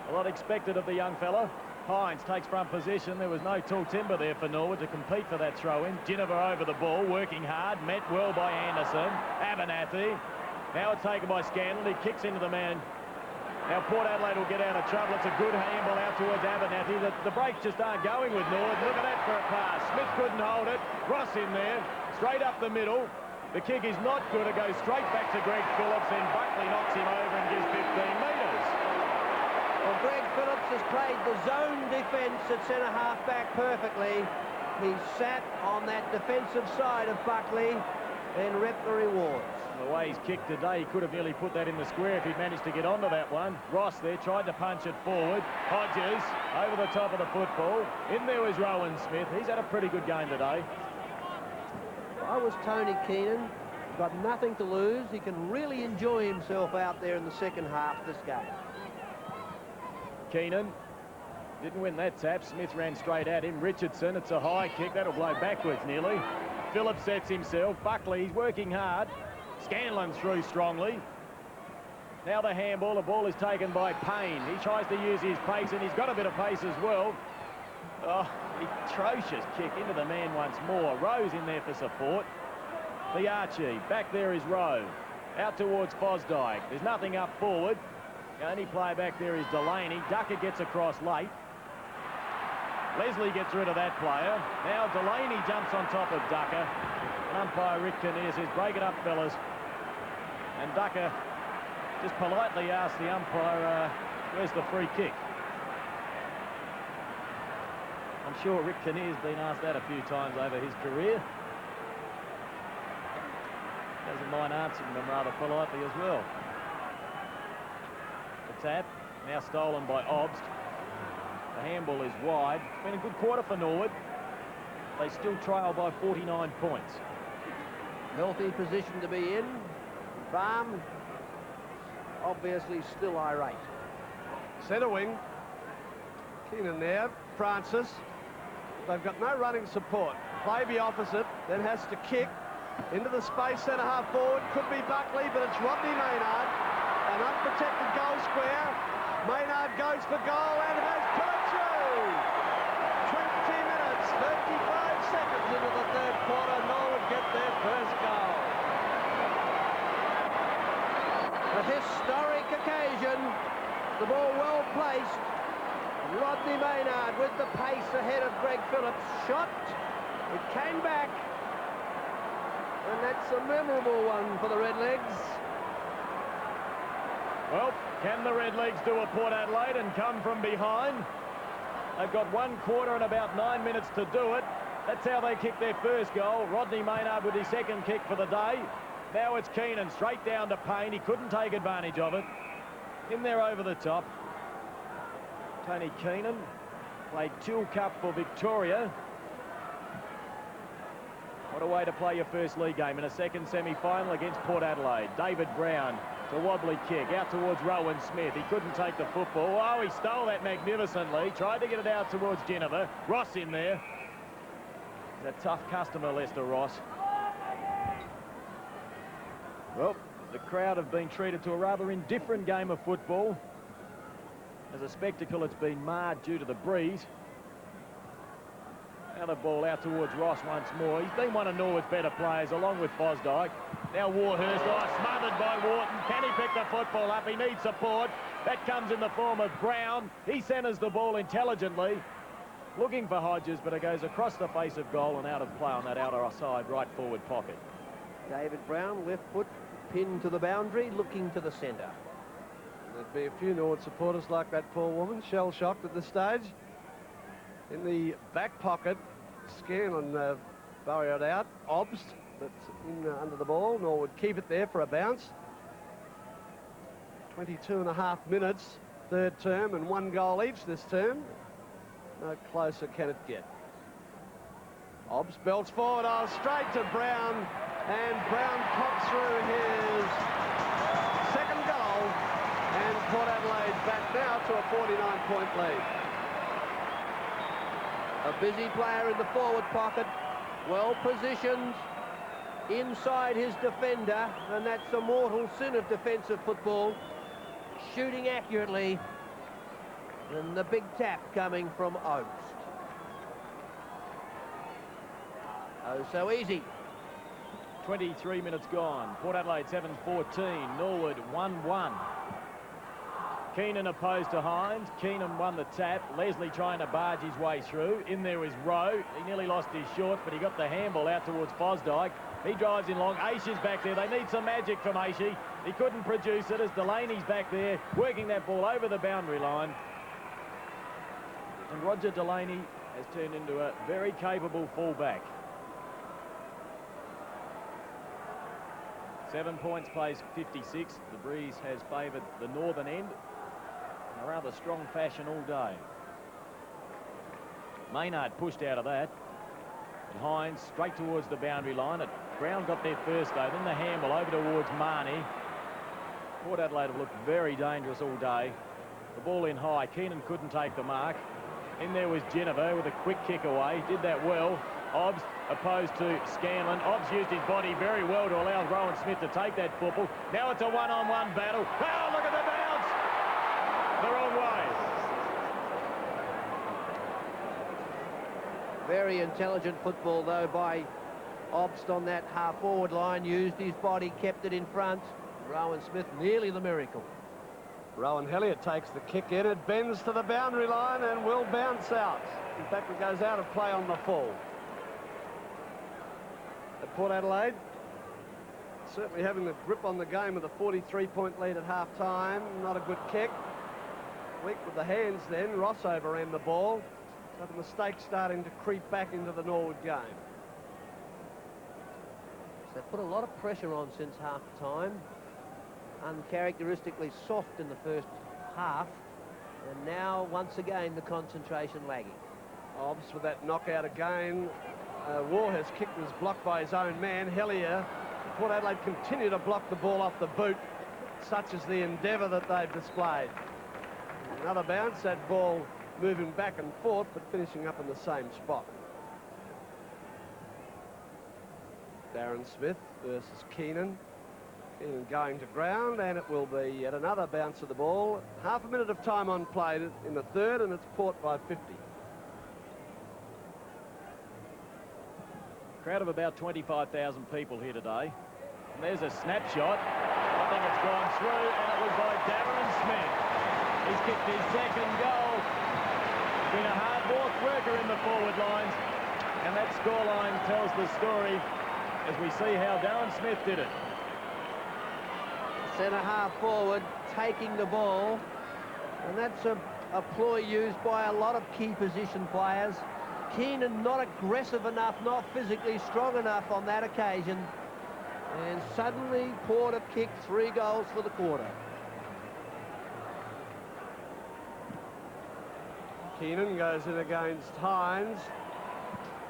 A lot expected of the young fella. Hines takes front position. There was no tall timber there for Norwood to compete for that throw-in. Geneva over the ball, working hard. Met well by Anderson. Abernathy. Now it's taken by Scanlon. He kicks into the man Now Port Adelaide will get out of trouble. It's a good handball out towards Abernathy. The breaks just aren't going with Norwood. Look at that for a pass. Smith couldn't hold it. Ross in there, straight up the middle. The kick is not good. It goes straight back to Greg Phillips, and Buckley knocks him over and gives 15 metres. Well, Greg Phillips has played the zone defence at centre-half back perfectly. He sat on that defensive side of Buckley and reaped the rewards. The way he's kicked today, he could have nearly put that in the square if he'd managed to get onto that one. Ross there tried to punch it forward. Hodges over the top of the football. In there was Rowan Smith. He's had a pretty good game today. If I was Tony Keenan, got nothing to lose. He can really enjoy himself out there in the second half of this game. Keenan didn't win that tap. Smith ran straight at him. Richardson, it's a high kick. That'll blow backwards nearly. Phillips sets himself. Buckley, he's working hard. Scanlon through strongly. Now the handball. The ball is taken by Payne. He tries to use his pace, and he's got a bit of pace as well. Oh, atrocious kick into the man once more. Rowe's in there for support. The Archie. Back there is Rowe. Out towards Fosdyke. There's nothing up forward. The only player back there is Delaney. Ducker gets across late. Leslie gets rid of that player. Now Delaney jumps on top of Ducker. And umpire Rick Kinnear says, break it up, fellas. And Ducker just politely asks the umpire, where's the free kick? I'm sure Rick Kinnear's been asked that a few times over his career. Doesn't mind answering them rather politely as well. The tap, now stolen by Obst. The handball is wide. It's been a good quarter for Norwood. They still trail by 49 points. Healthy position to be in. Farm, obviously still irate. Centre wing. Keenan there. Francis. They've got no running support. Clavey opposite, then has to kick into the space centre half forward. Could be Buckley, but it's Rodney Maynard. An unprotected goal square. Maynard goes for goal and has put it through. 20 minutes, 35 seconds into the third quarter. Norwood get their first goal. A historic occasion. The ball well placed. Rodney Maynard with the pace ahead of Greg Phillips. Shot. It came back. And that's a memorable one for the Redlegs. Well, can the Redlegs do a Port Adelaide and come from behind? They've got 1 quarter and about 9 minutes to do it. That's how they kick their first goal. Rodney Maynard with his second kick for the day. Now it's Keenan straight down to Payne. He couldn't take advantage of it. In there over the top. Tony Keenan played Teal Cup for Victoria. What a way to play your first league game in a second semi-final against Port Adelaide. David Brown, it's a wobbly kick out towards Rowan Smith. He couldn't take the football. Oh, he stole that magnificently. Tried to get it out towards Geneva. Ross in there. He's a tough customer, Lester Ross. Well, the crowd have been treated to a rather indifferent game of football. As a spectacle, it's been marred due to the breeze. Now the ball out towards Ross once more. He's been one of Norwood's better players, along with Fosdyke. Now Warhurst, smothered by Wharton. Can he pick the football up? He needs support. That comes in the form of Brown. He centres the ball intelligently, looking for Hodges, but it goes across the face of goal and out of play on that outer side right forward pocket. David Brown, left foot, pinned to the boundary, looking to the centre. There'd be a few Norwood supporters like that poor woman, shell-shocked at this stage. In the back pocket, Scanlon burrowed out. Obst, that's in under the ball. Norwood keep it there for a bounce. 22.5 minutes, third term, and 1 goal each this term. No closer can it get. Obst belts forward, straight to Brown, and Brown pops through his second goal, and Port Adelaide back now to a 49-point lead. A busy player in the forward pocket, well positioned inside his defender, and that's a mortal sin of defensive football. Shooting accurately, and the big tap coming from Obst. Oh, so easy. 23 minutes gone. Port Adelaide 7-14. Norwood 1-1. Keenan opposed to Hines. Keenan won the tap. Leslie trying to barge his way through. In there was Rowe. He nearly lost his shorts, but he got the handball out towards Fosdyke. He drives in long. Aishi's back there. They need some magic from Aishi. He couldn't produce it as Delaney's back there working that ball over the boundary line. And Roger Delaney has turned into a very capable fullback. 7 points, plays 56. The breeze has favoured the northern end in a rather strong fashion all day. Maynard pushed out of that. And Hines straight towards the boundary line. Brown got there first though, then the handball over towards Marnie. Port Adelaide have looked very dangerous all day. The ball in high. Keenan couldn't take the mark. In there was Jennifer with a quick kick away. Did that well. Obbs opposed to Scanlon. Obbs used his body very well to allow Rowan Smith to take that football. Now it's a one-on-one battle. Oh, look at the bounce! The wrong way. Very intelligent football, though, by Obst on that half-forward line. Used his body, kept it in front. Rowan Smith, nearly the miracle. Rowan Hellier takes the kick in. It bends to the boundary line and will bounce out. In fact, it goes out of play on the full. At Port Adelaide, certainly having the grip on the game with a 43-point lead at half-time. Not a good kick. Weak with the hands then. Ross overran the ball. So the mistake starting to creep back into the Norwood game. So they've put a lot of pressure on since half-time. Uncharacteristically soft in the first half. And now, once again, the concentration lagging. Obbs with that knockout again. Warhurst's kick was blocked by his own man, Hellier. Port Adelaide continue to block the ball off the boot. Such is the endeavour that they've displayed. Another bounce, that ball moving back and forth, but finishing up in the same spot. Darren Smith versus Keenan. Keenan going to ground, and it will be yet another bounce of the ball. Half a minute of time on play in the third, and it's Port by 50. Crowd of about 25,000 people here today. And there's a snapshot. I think it's gone through, and it was by Darren Smith. He's kicked his second goal. Been a hard worker in the forward lines, and that scoreline tells the story as we see how Darren Smith did it. Centre half forward taking the ball, and that's a ploy used by a lot of key position players. Keenan not aggressive enough, not physically strong enough on that occasion, and suddenly Port have kicked 3 goals for the quarter. Keenan goes in against Hines.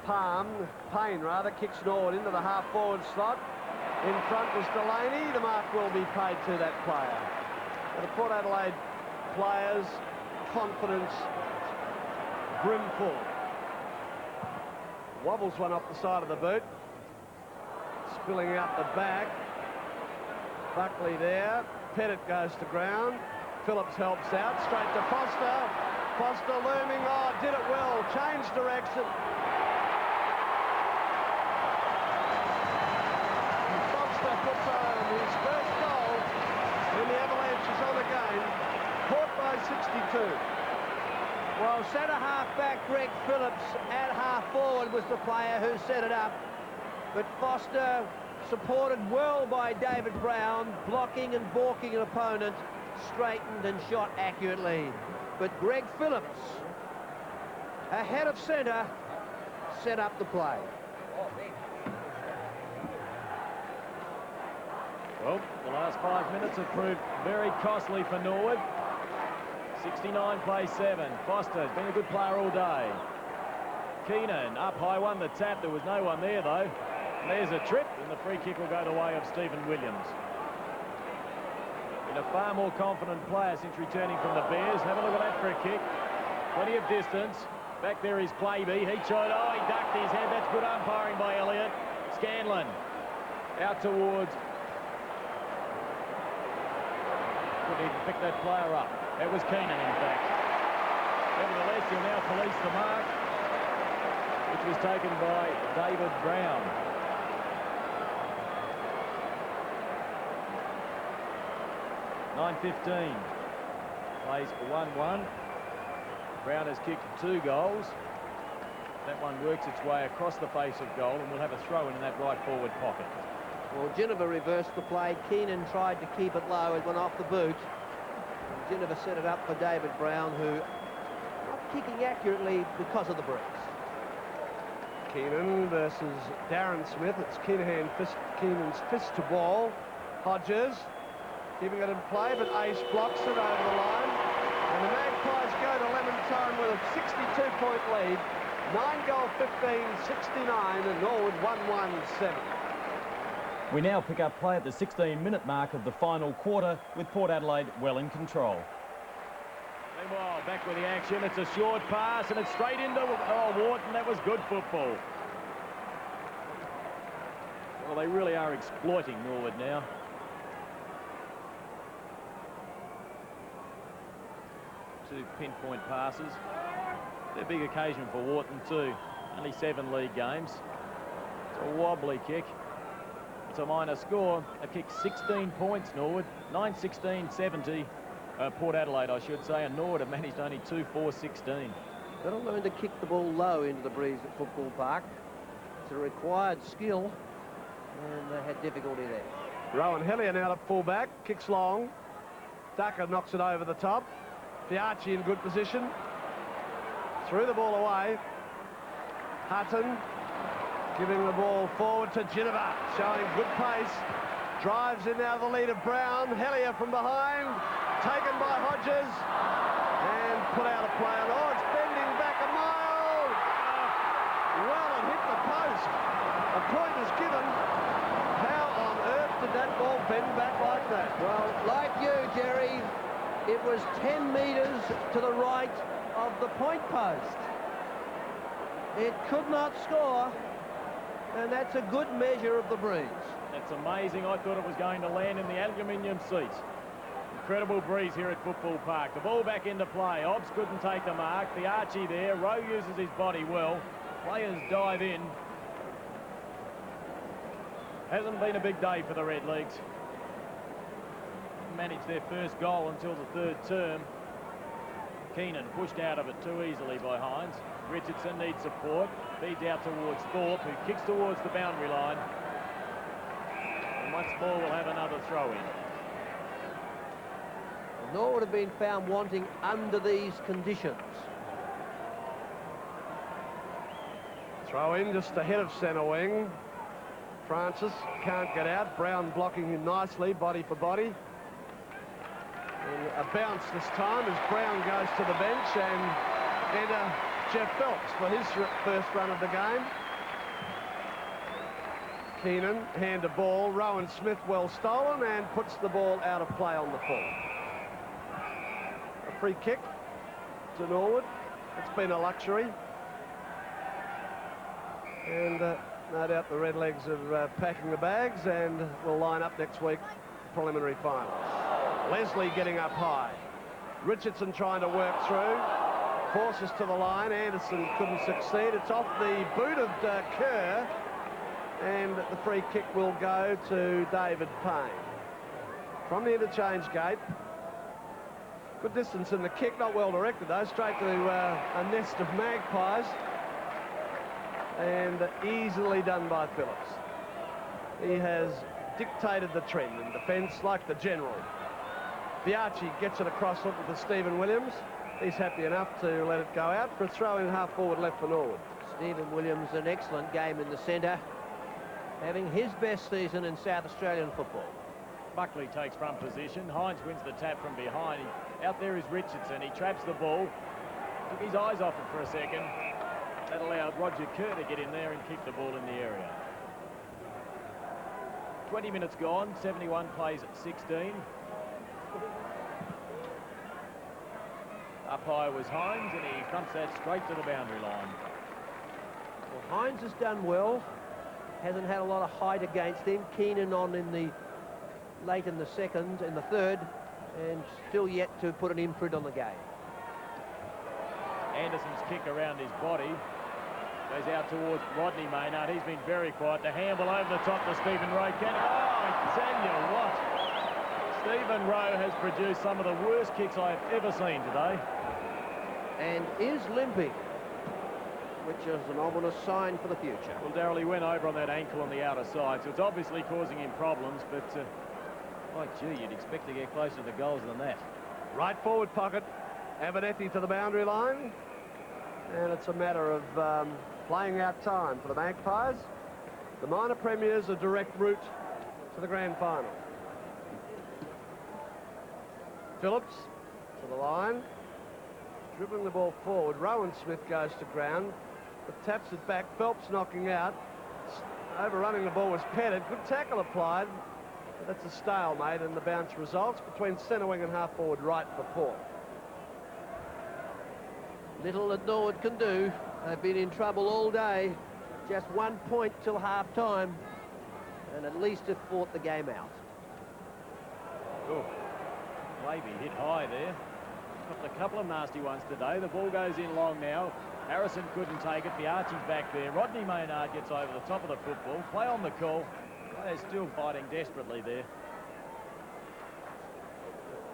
Payne rather, kicks Norwood into the half-forward slot. In front was Delaney. The mark will be paid to that player. But the Port Adelaide players, confidence brimful. Wobbles one off the side of the boot. Spilling out the back. Buckley there. Pettit goes to ground. Phillips helps out. Straight to Foster. Foster looming. Oh, did it well. Changed direction. Foster puts home his first goal in the Avalanches on the game. Port by 62. Well, centre half-back Greg Phillips at half-forward was the player who set it up. But Foster, supported well by David Brown, blocking and balking an opponent, straightened and shot accurately. But Greg Phillips, ahead of centre, set up the play. Well, the last 5 minutes have proved very costly for Norwood. 69 plays 7. Foster's been a good player all day. Keenan up high, won the tap. There was no one there though. And there's a trip, and the free kick will go the way of Stephen Williams. Been a far more confident player since returning from the Bears. Have a look at that for a kick. Plenty of distance. Back there is Plaby. He tried. Oh, he ducked his head. That's good umpiring by Elliott. Scanlon out towards. Couldn't even pick that player up. That was Keenan, in fact. Nevertheless, he'll now police the mark, which was taken by David Brown. (9:15). Plays for 1-1. Brown has kicked 2 goals. That one works its way across the face of goal, and we'll have a throw in that right forward pocket. Well, Geneva reversed the play. Keenan tried to keep it low. It went off the boot. And Geneva set it up for David Brown, who not kicking accurately because of the breeze. Keenan versus Darren Smith. It's Keenan's fist to ball. Hodges keeping it in play, but Ace blocks it over the line. And the Magpies go to lemon time with a 62-point lead. 9-goal 15-69, and Norwood 1-1-7. We now pick up play at the 16-minute mark of the final quarter, with Port Adelaide well in control. Meanwhile, back with the action. It's a short pass, and it's straight into Wharton. That was good football. Well, they really are exploiting Norwood now. 2 pinpoint passes. They're a big occasion for Wharton too. Only 7 league games. It's a wobbly kick. It's a minor score. They've kicked 16 points, Norwood. 9-16-70. Port Adelaide, I should say, and Norwood have managed only 2-4-16. Got to learn to kick the ball low into the breeze at Football Park. It's a required skill, and they had difficulty there. Rowan Hellier now at full-back, kicks long. Ducker knocks it over the top. Fiacci in good position. Threw the ball away. Hutton giving the ball forward to Geneva, showing good pace. Drives in now the lead of Brown. Hellier from behind, taken by Hodges, and put out of play. And oh, it's bending back a mile. Well, it hit the post. A point is given. How on earth did that ball bend back like that? Well, like you, Jerry, it was 10 metres to the right of the point post. It could not score, and that's a good measure of the breeze. That's amazing. I thought it was going to land in the aluminium seats. Incredible breeze here at Football Park. The ball back into play. Obbs couldn't take the mark. Fiacci there. Rowe uses his body well. Players dive in. Hasn't been a big day for the Redlegs. Managed their first goal until the 3rd term. Keenan pushed out of it too easily by Hines. Richardson needs support. Feeds out towards Thorpe, who kicks towards the boundary line. And once more we'll have another throw-in. Norwood have been found wanting under these conditions. Throw in just ahead of centre wing. Francis can't get out. Brown blocking him nicely, body for body. And a bounce this time as Brown goes to the bench, and enter Jeff Phelps for his first run of the game. Keenan, hand a ball. Rowan Smith well stolen and puts the ball out of play on the full. A free kick to Norwood. It's been a luxury. And no doubt the Redlegs are packing the bags and will line up next week, preliminary finals. Leslie getting up high. Richardson trying to work through. Forces to the line. Anderson couldn't succeed. It's off the boot of Kerr. And the free kick will go to David Payne. From the interchange gate. Good distance in the kick. Not well directed, though. Straight to a nest of Magpies. And easily done by Phillips. He has dictated the trend in defence like the general. Fiacci gets it across looking for Stephen Williams. He's happy enough to let it go out for a throw in half forward left for Norwood. Stephen Williams, an excellent game in the centre, having his best season in South Australian football. Buckley takes front position. Hines wins the tap from behind. Out there is Richardson. He traps the ball. Took his eyes off it for a second. That allowed Roger Kerr to get in there and keep the ball in the area. 20 minutes gone. 71 plays at 16. Up high was Hines, and he fronts that straight to the boundary line. Well, Hines has done well. Hasn't had a lot of height against him. Keenan on in the late in the second, in the third, and still yet to put an imprint on the game. Anderson's kick around his body goes out towards Rodney Maynard. He's been very quiet. The handle over the top to Stephen Rowe. Oh, I tell you what. Stephen Rowe has produced some of the worst kicks I have ever seen today. And is limping, which is an ominous sign for the future. Well, Darryl, he went over on that ankle on the outer side, so it's obviously causing him problems, but, oh, gee, you'd expect to get closer to the goals than that. Right forward pocket. Abernethy to the boundary line. And it's a matter of playing out time for the Magpies. The minor premiers, a direct route to the grand final. Phillips to the line. Dribbling the ball forward. Rowan Smith goes to ground, but taps it back. Phelps knocking out. Overrunning the ball was Pettit. Good tackle applied. But that's a stalemate, and the bounce results between centre wing and half forward right for Port. Little that Norwood can do. They've been in trouble all day. Just 1 point till half time, and at least have fought the game out. Oh, Wavy hit high there. Got a couple of nasty ones today. The ball goes in long now. Harrison couldn't take it. Archie's back there. Rodney Maynard gets over the top of the football. Play on the call. Players still fighting desperately there.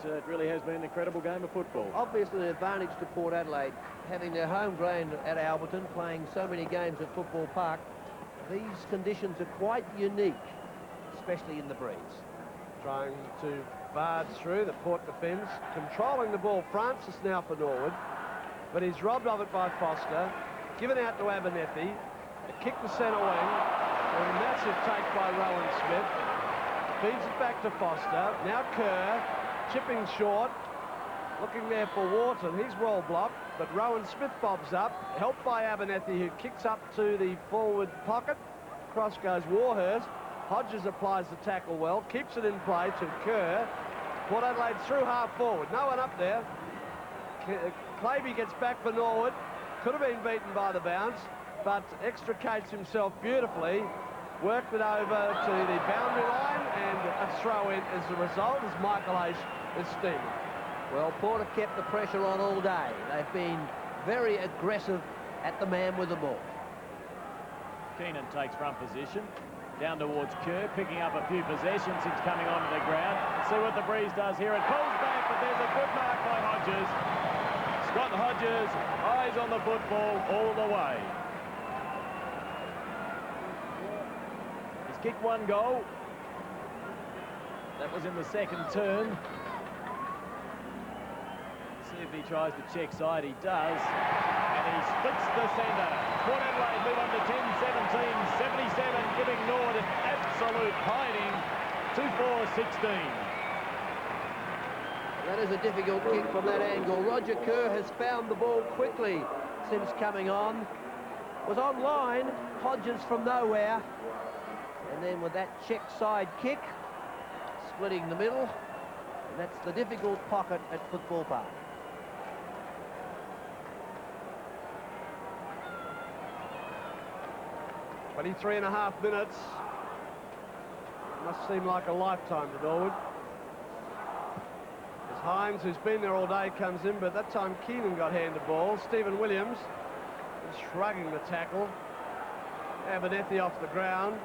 But, it really has been an incredible game of football. Obviously an advantage to Port Adelaide, having their home ground at Alberton, playing so many games at Football Park. These conditions are quite unique, especially in the breeze. Trying to barge through, the Port defence. Controlling the ball, Francis now for Norwood. But he's robbed of it by Foster. Given out to Abernethy. A kick to centre wing. And a massive take by Rowan Smith. Feeds it back to Foster. Now Kerr, chipping short. Looking there for Wharton. He's well blocked. But Rowan Smith bobs up. Helped by Abernethy, who kicks up to the forward pocket. Across goes Warhurst. Hodges applies the tackle well, keeps it in play to Kerr. Port Adelaide through half forward. No one up there. Claby gets back for Norwood. Could have been beaten by the bounce, but extricates himself beautifully. Worked it over to the boundary line, and a throw in as a result as Michael Aish is steaming. Well, Port have kept the pressure on all day. They've been very aggressive at the man with the ball. Keenan takes front position. Down towards Kerr, picking up a few possessions since coming onto the ground. See what the breeze does here. It pulls back, but there's a good mark by Hodges. Scott Hodges, eyes on the football all the way. He's kicked one goal. That was in the second turn. See if he tries to check side. He does. And he splits the centre. Port Adelaide move on to 10-17, 77, giving Norwood an absolute hiding. 2-4-16. That is a difficult kick from that angle. Roger Kerr has found the ball quickly since coming on. Was on line, Hodges from nowhere. And then with that check side kick, splitting the middle. And that's the difficult pocket at Football Park. .5 minutes. Must seem like a lifetime to Norwood. As Hines, who's been there all day, comes in, but that time Keenan got handed ball. Stephen Williams is shrugging the tackle. Abernethy off the ground.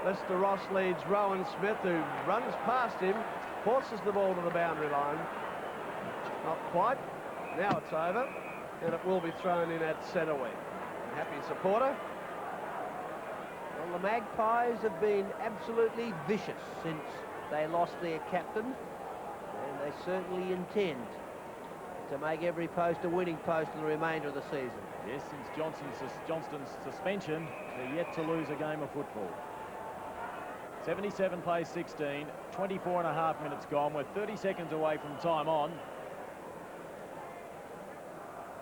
Lester Ross leads Rowan Smith, who runs past him, forces the ball to the boundary line. Not quite. Now it's over, and it will be thrown in at centre wing. Happy supporter. Well, the Magpies have been absolutely vicious since they lost their captain, and they certainly intend to make every post a winning post for the remainder of the season. Yes, since Johnston's suspension, they're yet to lose a game of football. 77 plays 16, 24.5 minutes gone. We're 30 seconds away from time on.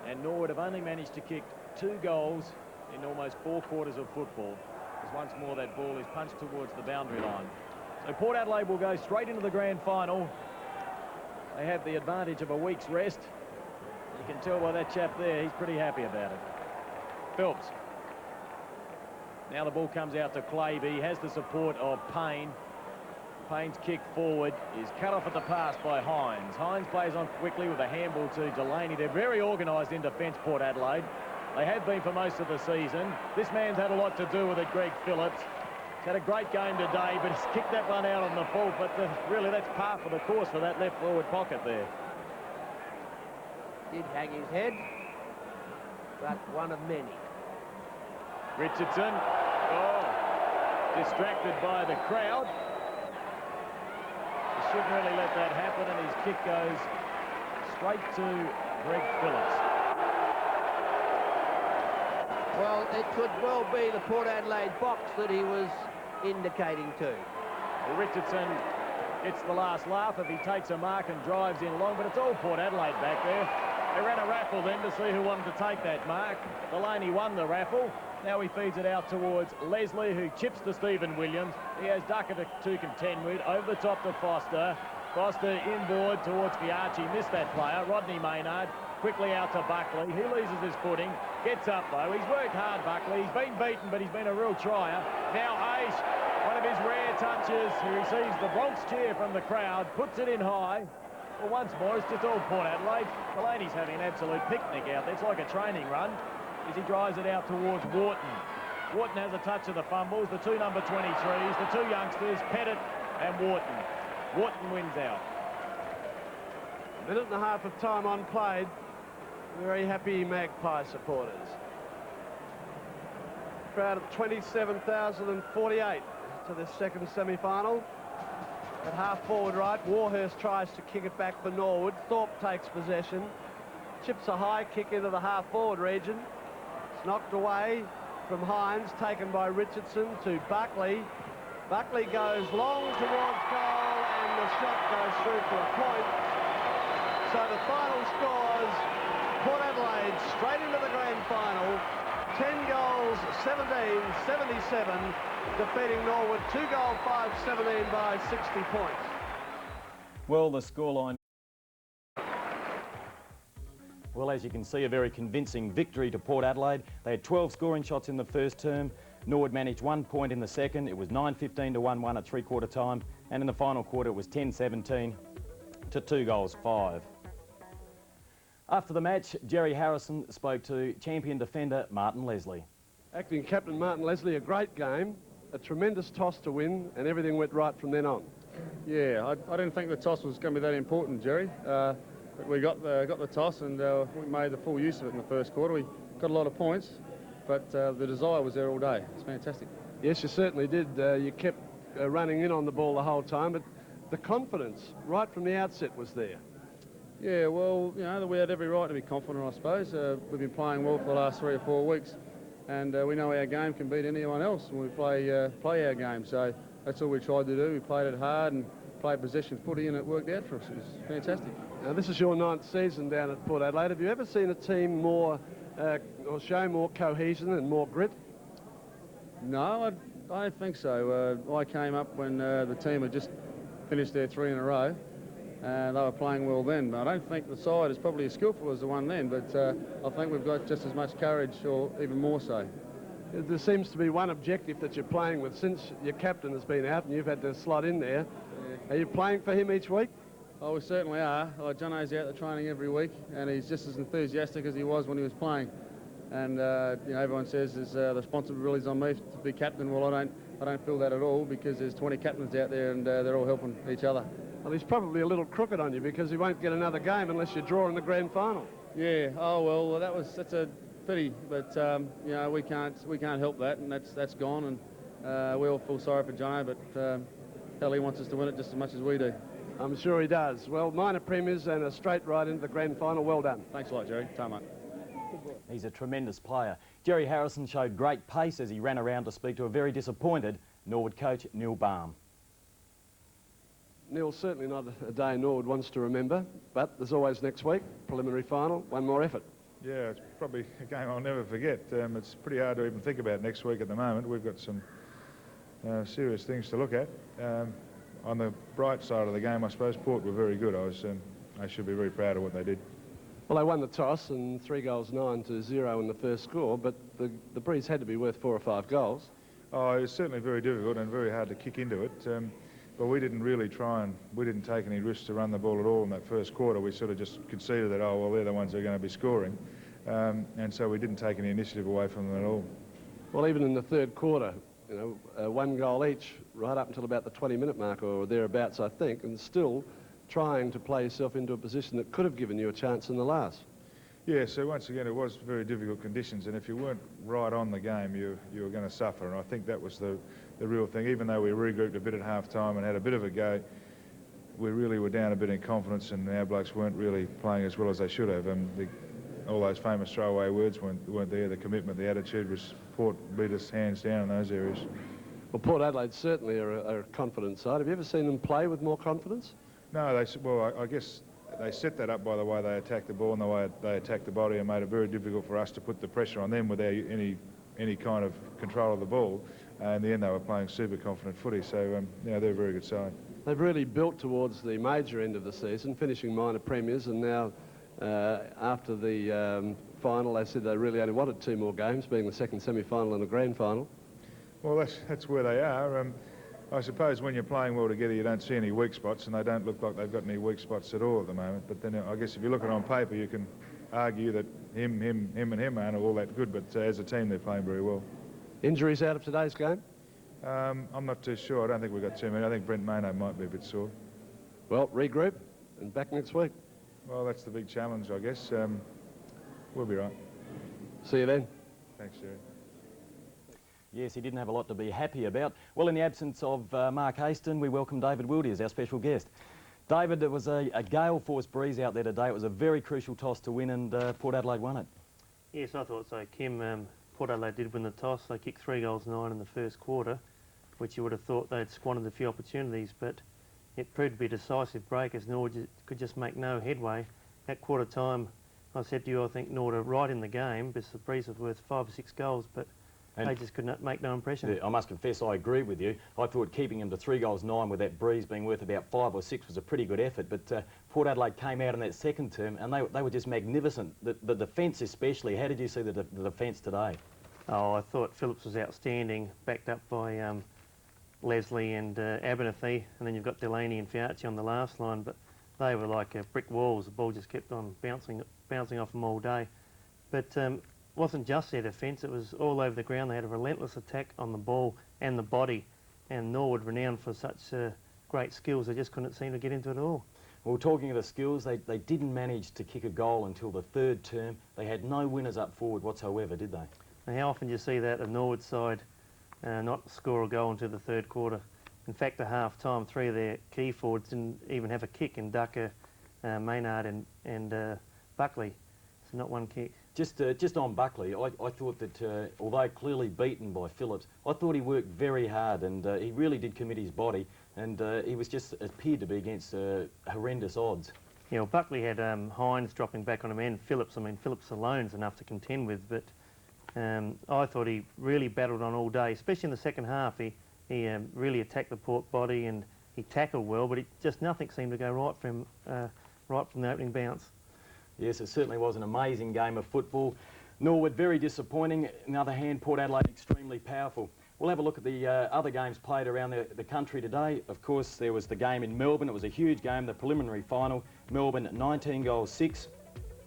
And Norwood have only managed to kick 2 goals in almost 4 quarters of football. As once more that ball is punched towards the boundary line. So Port Adelaide will go straight into the grand final. They have the advantage of a week's rest. You can tell by that chap there, he's pretty happy about it. Phelps. Now the ball comes out to Claby. He has the support of Payne. Payne's kick forward is cut off at the pass by Hines. Hines plays on quickly with a handball to Delaney. They're very organised in defence, Port Adelaide. They have been for most of the season. This man's had a lot to do with it, Greg Phillips. He's had a great game today, but he's kicked that one out on the full. But really, that's par for the course for that left forward pocket there. Did hang his head, but one of many. Richardson, distracted by the crowd. He shouldn't really let that happen, and his kick goes straight to Greg Phillips. Well, it could well be the Port Adelaide box that he was indicating to. Well, Richardson gets the last laugh if he takes a mark and drives in long, but it's all Port Adelaide back there. They ran a raffle then to see who wanted to take that mark. Delaney won the raffle. Now he feeds it out towards Leslie, who chips to Stephen Williams. He has Ducker to contend with, over the top to Foster. Foster inboard towards Fiarchi, missed that player. Rodney Maynard quickly out to Buckley. He loses his footing, gets up though. He's worked hard, Buckley. He's been beaten, but he's been a real trier. Now Aish, one of his rare touches. He receives the Bronx cheer from the crowd, puts it in high. Well, once more, it's just all Port Adelaide. Delaney's having an absolute picnic out there. It's like a training run as he drives it out towards Wharton. Wharton has a touch of the fumbles. The two number 23s, the two youngsters, Pettit and Wharton. Wharton wins out. A minute and a half of time on played. Very happy Magpie supporters. Crowd of 27,048 to this second semi-final. At half forward right, Warhurst tries to kick it back for Norwood. Thorpe takes possession. Chips a high kick into the half forward region. It's knocked away from Hines, taken by Richardson to Buckley. Buckley goes long towards goal, and the shot goes through for a point. So the final scores, Port Adelaide straight into the grand final. 10 goals, 17-77, defeating Norwood 2-goal 5-17 by 60 points. Well, the scoreline. Well, as you can see, a very convincing victory to Port Adelaide. They had 12 scoring shots in the first term. Norwood managed 1 point in the second. It was 9-15 to 1-1 at three-quarter time. And in the final quarter, it was 10-17 to 2 goals 5. After the match, Jerry Harrison spoke to champion defender Martin Leslie. Acting captain Martin Leslie, a great game, a tremendous toss to win, and everything went right from then on. Yeah, I didn't think the toss was going to be that important, Jerry. But we got the toss, and we made the full use of it in the first quarter. We got a lot of points, but the desire was there all day. It's fantastic. Yes, you certainly did. You kept running in on the ball the whole time, but the confidence right from the outset was there. Yeah, well, you know, we had every right to be confident, I suppose. We've been playing well for the last 3 or 4 weeks, and we know our game can beat anyone else when we play our game. So that's all we tried to do. We played it hard and played possession footy, and it worked out for us. It was fantastic. Now, this is your 9th season down at Port Adelaide. Have you ever seen a team more, or show more cohesion and more grit? No, I don't think so. I came up when the team had just finished their 3 in a row. They were playing well then, but I don't think the side is probably as skillful as the one then, but I think we've got just as much courage, or even more so. There seems to be one objective that you're playing with since your captain has been out and you've had to slot in there. Yeah. Are you playing for him each week? Oh, we certainly are. Jono's out there training every week, and he's just as enthusiastic as he was when he was playing. And you know, everyone says the responsibility's on me to be captain. Well, I don't feel that at all, because there's 20 captains out there, and they're all helping each other. Well, he's probably a little crooked on you, because he won't get another game unless you draw in the grand final. Yeah. Oh well, that's a pity, but you know, we can't help that, and that's gone, and we all feel sorry for Jono, but hell, he wants us to win it just as much as we do. I'm sure he does. Well, minor premiers and a straight ride into the grand final. Well done. Thanks a lot, Jerry. Tarmac. He's a tremendous player. Jerry Harrison showed great pace as he ran around to speak to a very disappointed Norwood coach, Neil Baum. Neil, certainly not a day Norwood wants to remember, but there's always next week, preliminary final, one more effort. Yeah, it's probably a game I'll never forget. It's pretty hard to even think about next week at the moment. We've got some serious things to look at. On the bright side of the game, I suppose Port were very good. I should be very proud of what they did. Well, they won the toss, and 3 goals 9-0 in the first score, but the breeze had to be worth 4 or 5 goals. Oh, it was certainly very difficult and very hard to kick into it. But we didn't really we didn't take any risks to run the ball at all in that first quarter. We sort of just conceded that, oh, well, they're the ones who are going to be scoring. And so we didn't take any initiative away from them at all. Well, even in the third quarter, you know, 1 goal each right up until about the 20-minute mark or thereabouts, I think, and still trying to play yourself into a position that could have given you a chance in the last. Yeah, so once again, it was very difficult conditions, and if you weren't right on the game, you were going to suffer, and I think that was the real thing. Even though we regrouped a bit at half-time and had a bit of a go, we really were down a bit in confidence, and our blokes weren't really playing as well as they should have. All those famous throwaway words weren't there. The commitment, the attitude was Port beat us hands down in those areas. Well, Port Adelaide certainly are a confident side. Have you ever seen them play with more confidence? No, I guess they set that up by the way they attacked the ball and the way they attacked the body, and made it very difficult for us to put the pressure on them without any kind of control of the ball. In the end, they were playing super confident footy, so you know, they're a very good side. They've really built towards the major end of the season, finishing minor premiers, and now after the final, they said they really only wanted 2 more games, being the second semi-final and the grand final. Well, that's where they are. I suppose when you're playing well together, you don't see any weak spots, and they don't look like they've got any weak spots at all at the moment. But then I guess if you look at it on paper, you can argue that him and him aren't all that good, but as a team, they're playing very well. Injuries out of today's game? I'm not too sure. I don't think we've got too many. I think Brent Maynard might be a bit sore. Well, regroup and back next week. Well, that's the big challenge, I guess. We'll be right. See you then. Thanks, Jerry. Yes, he didn't have a lot to be happy about. Well, in the absence of Mark Haston, we welcome David Wildy as our special guest. David, there was a gale force breeze out there today. It was a very crucial toss to win, and Port Adelaide won it. Yes, I thought so, Kim. Port Adelaide did win the toss. They kicked 3 goals 9 in the first quarter, which you would have thought they'd squandered a few opportunities, but it proved to be a decisive break as Norwood could just make no headway. At quarter time, I said to you, I think Norwood are right in the game because the breeze was worth 5 or 6 goals, but they just could not make no impression. Yeah, I must confess, I agree with you. I thought keeping him to 3 goals 9 with that breeze being worth about 5 or 6 was a pretty good effort, but Port Adelaide came out in that second term and they were just magnificent. The defence especially. How did you see the defence today? Oh, I thought Phillips was outstanding, backed up by Leslie and Abernethy, and then you've got Delaney and Fiarchi on the last line, but they were like brick walls. The ball just kept on bouncing off them all day. But wasn't just their defence, it was all over the ground. They had a relentless attack on the ball and the body, and Norwood, renowned for such great skills, they just couldn't seem to get into it at all. Well, talking of the skills, they didn't manage to kick a goal until the third term. They had no winners up forward whatsoever, did they? And how often do you see that, a Norwood side not score a goal into the third quarter? In fact, at half-time, 3 of their key forwards didn't even have a kick in Ducker, Maynard and Buckley. So not one kick. Just on Buckley, I thought that although clearly beaten by Phillips, I thought he worked very hard, and he really did commit his body, and he was just appeared to be against horrendous odds. Yeah, well, Buckley had Hines dropping back on him, and Phillips. I mean, Phillips alone's enough to contend with, but I thought he really battled on all day, especially in the second half. He really attacked the Port body and he tackled well, but just nothing seemed to go right for him right from the opening bounce. Yes, it certainly was an amazing game of football. Norwood very disappointing. On the other hand, Port Adelaide extremely powerful. We'll have a look at the other games played around the country today. Of course, there was the game in Melbourne. It was a huge game, the preliminary final. Melbourne 19 goals 6,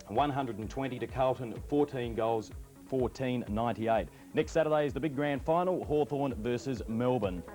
120 to Carlton 14 goals 14.98. Next Saturday is the big grand final, Hawthorn versus Melbourne.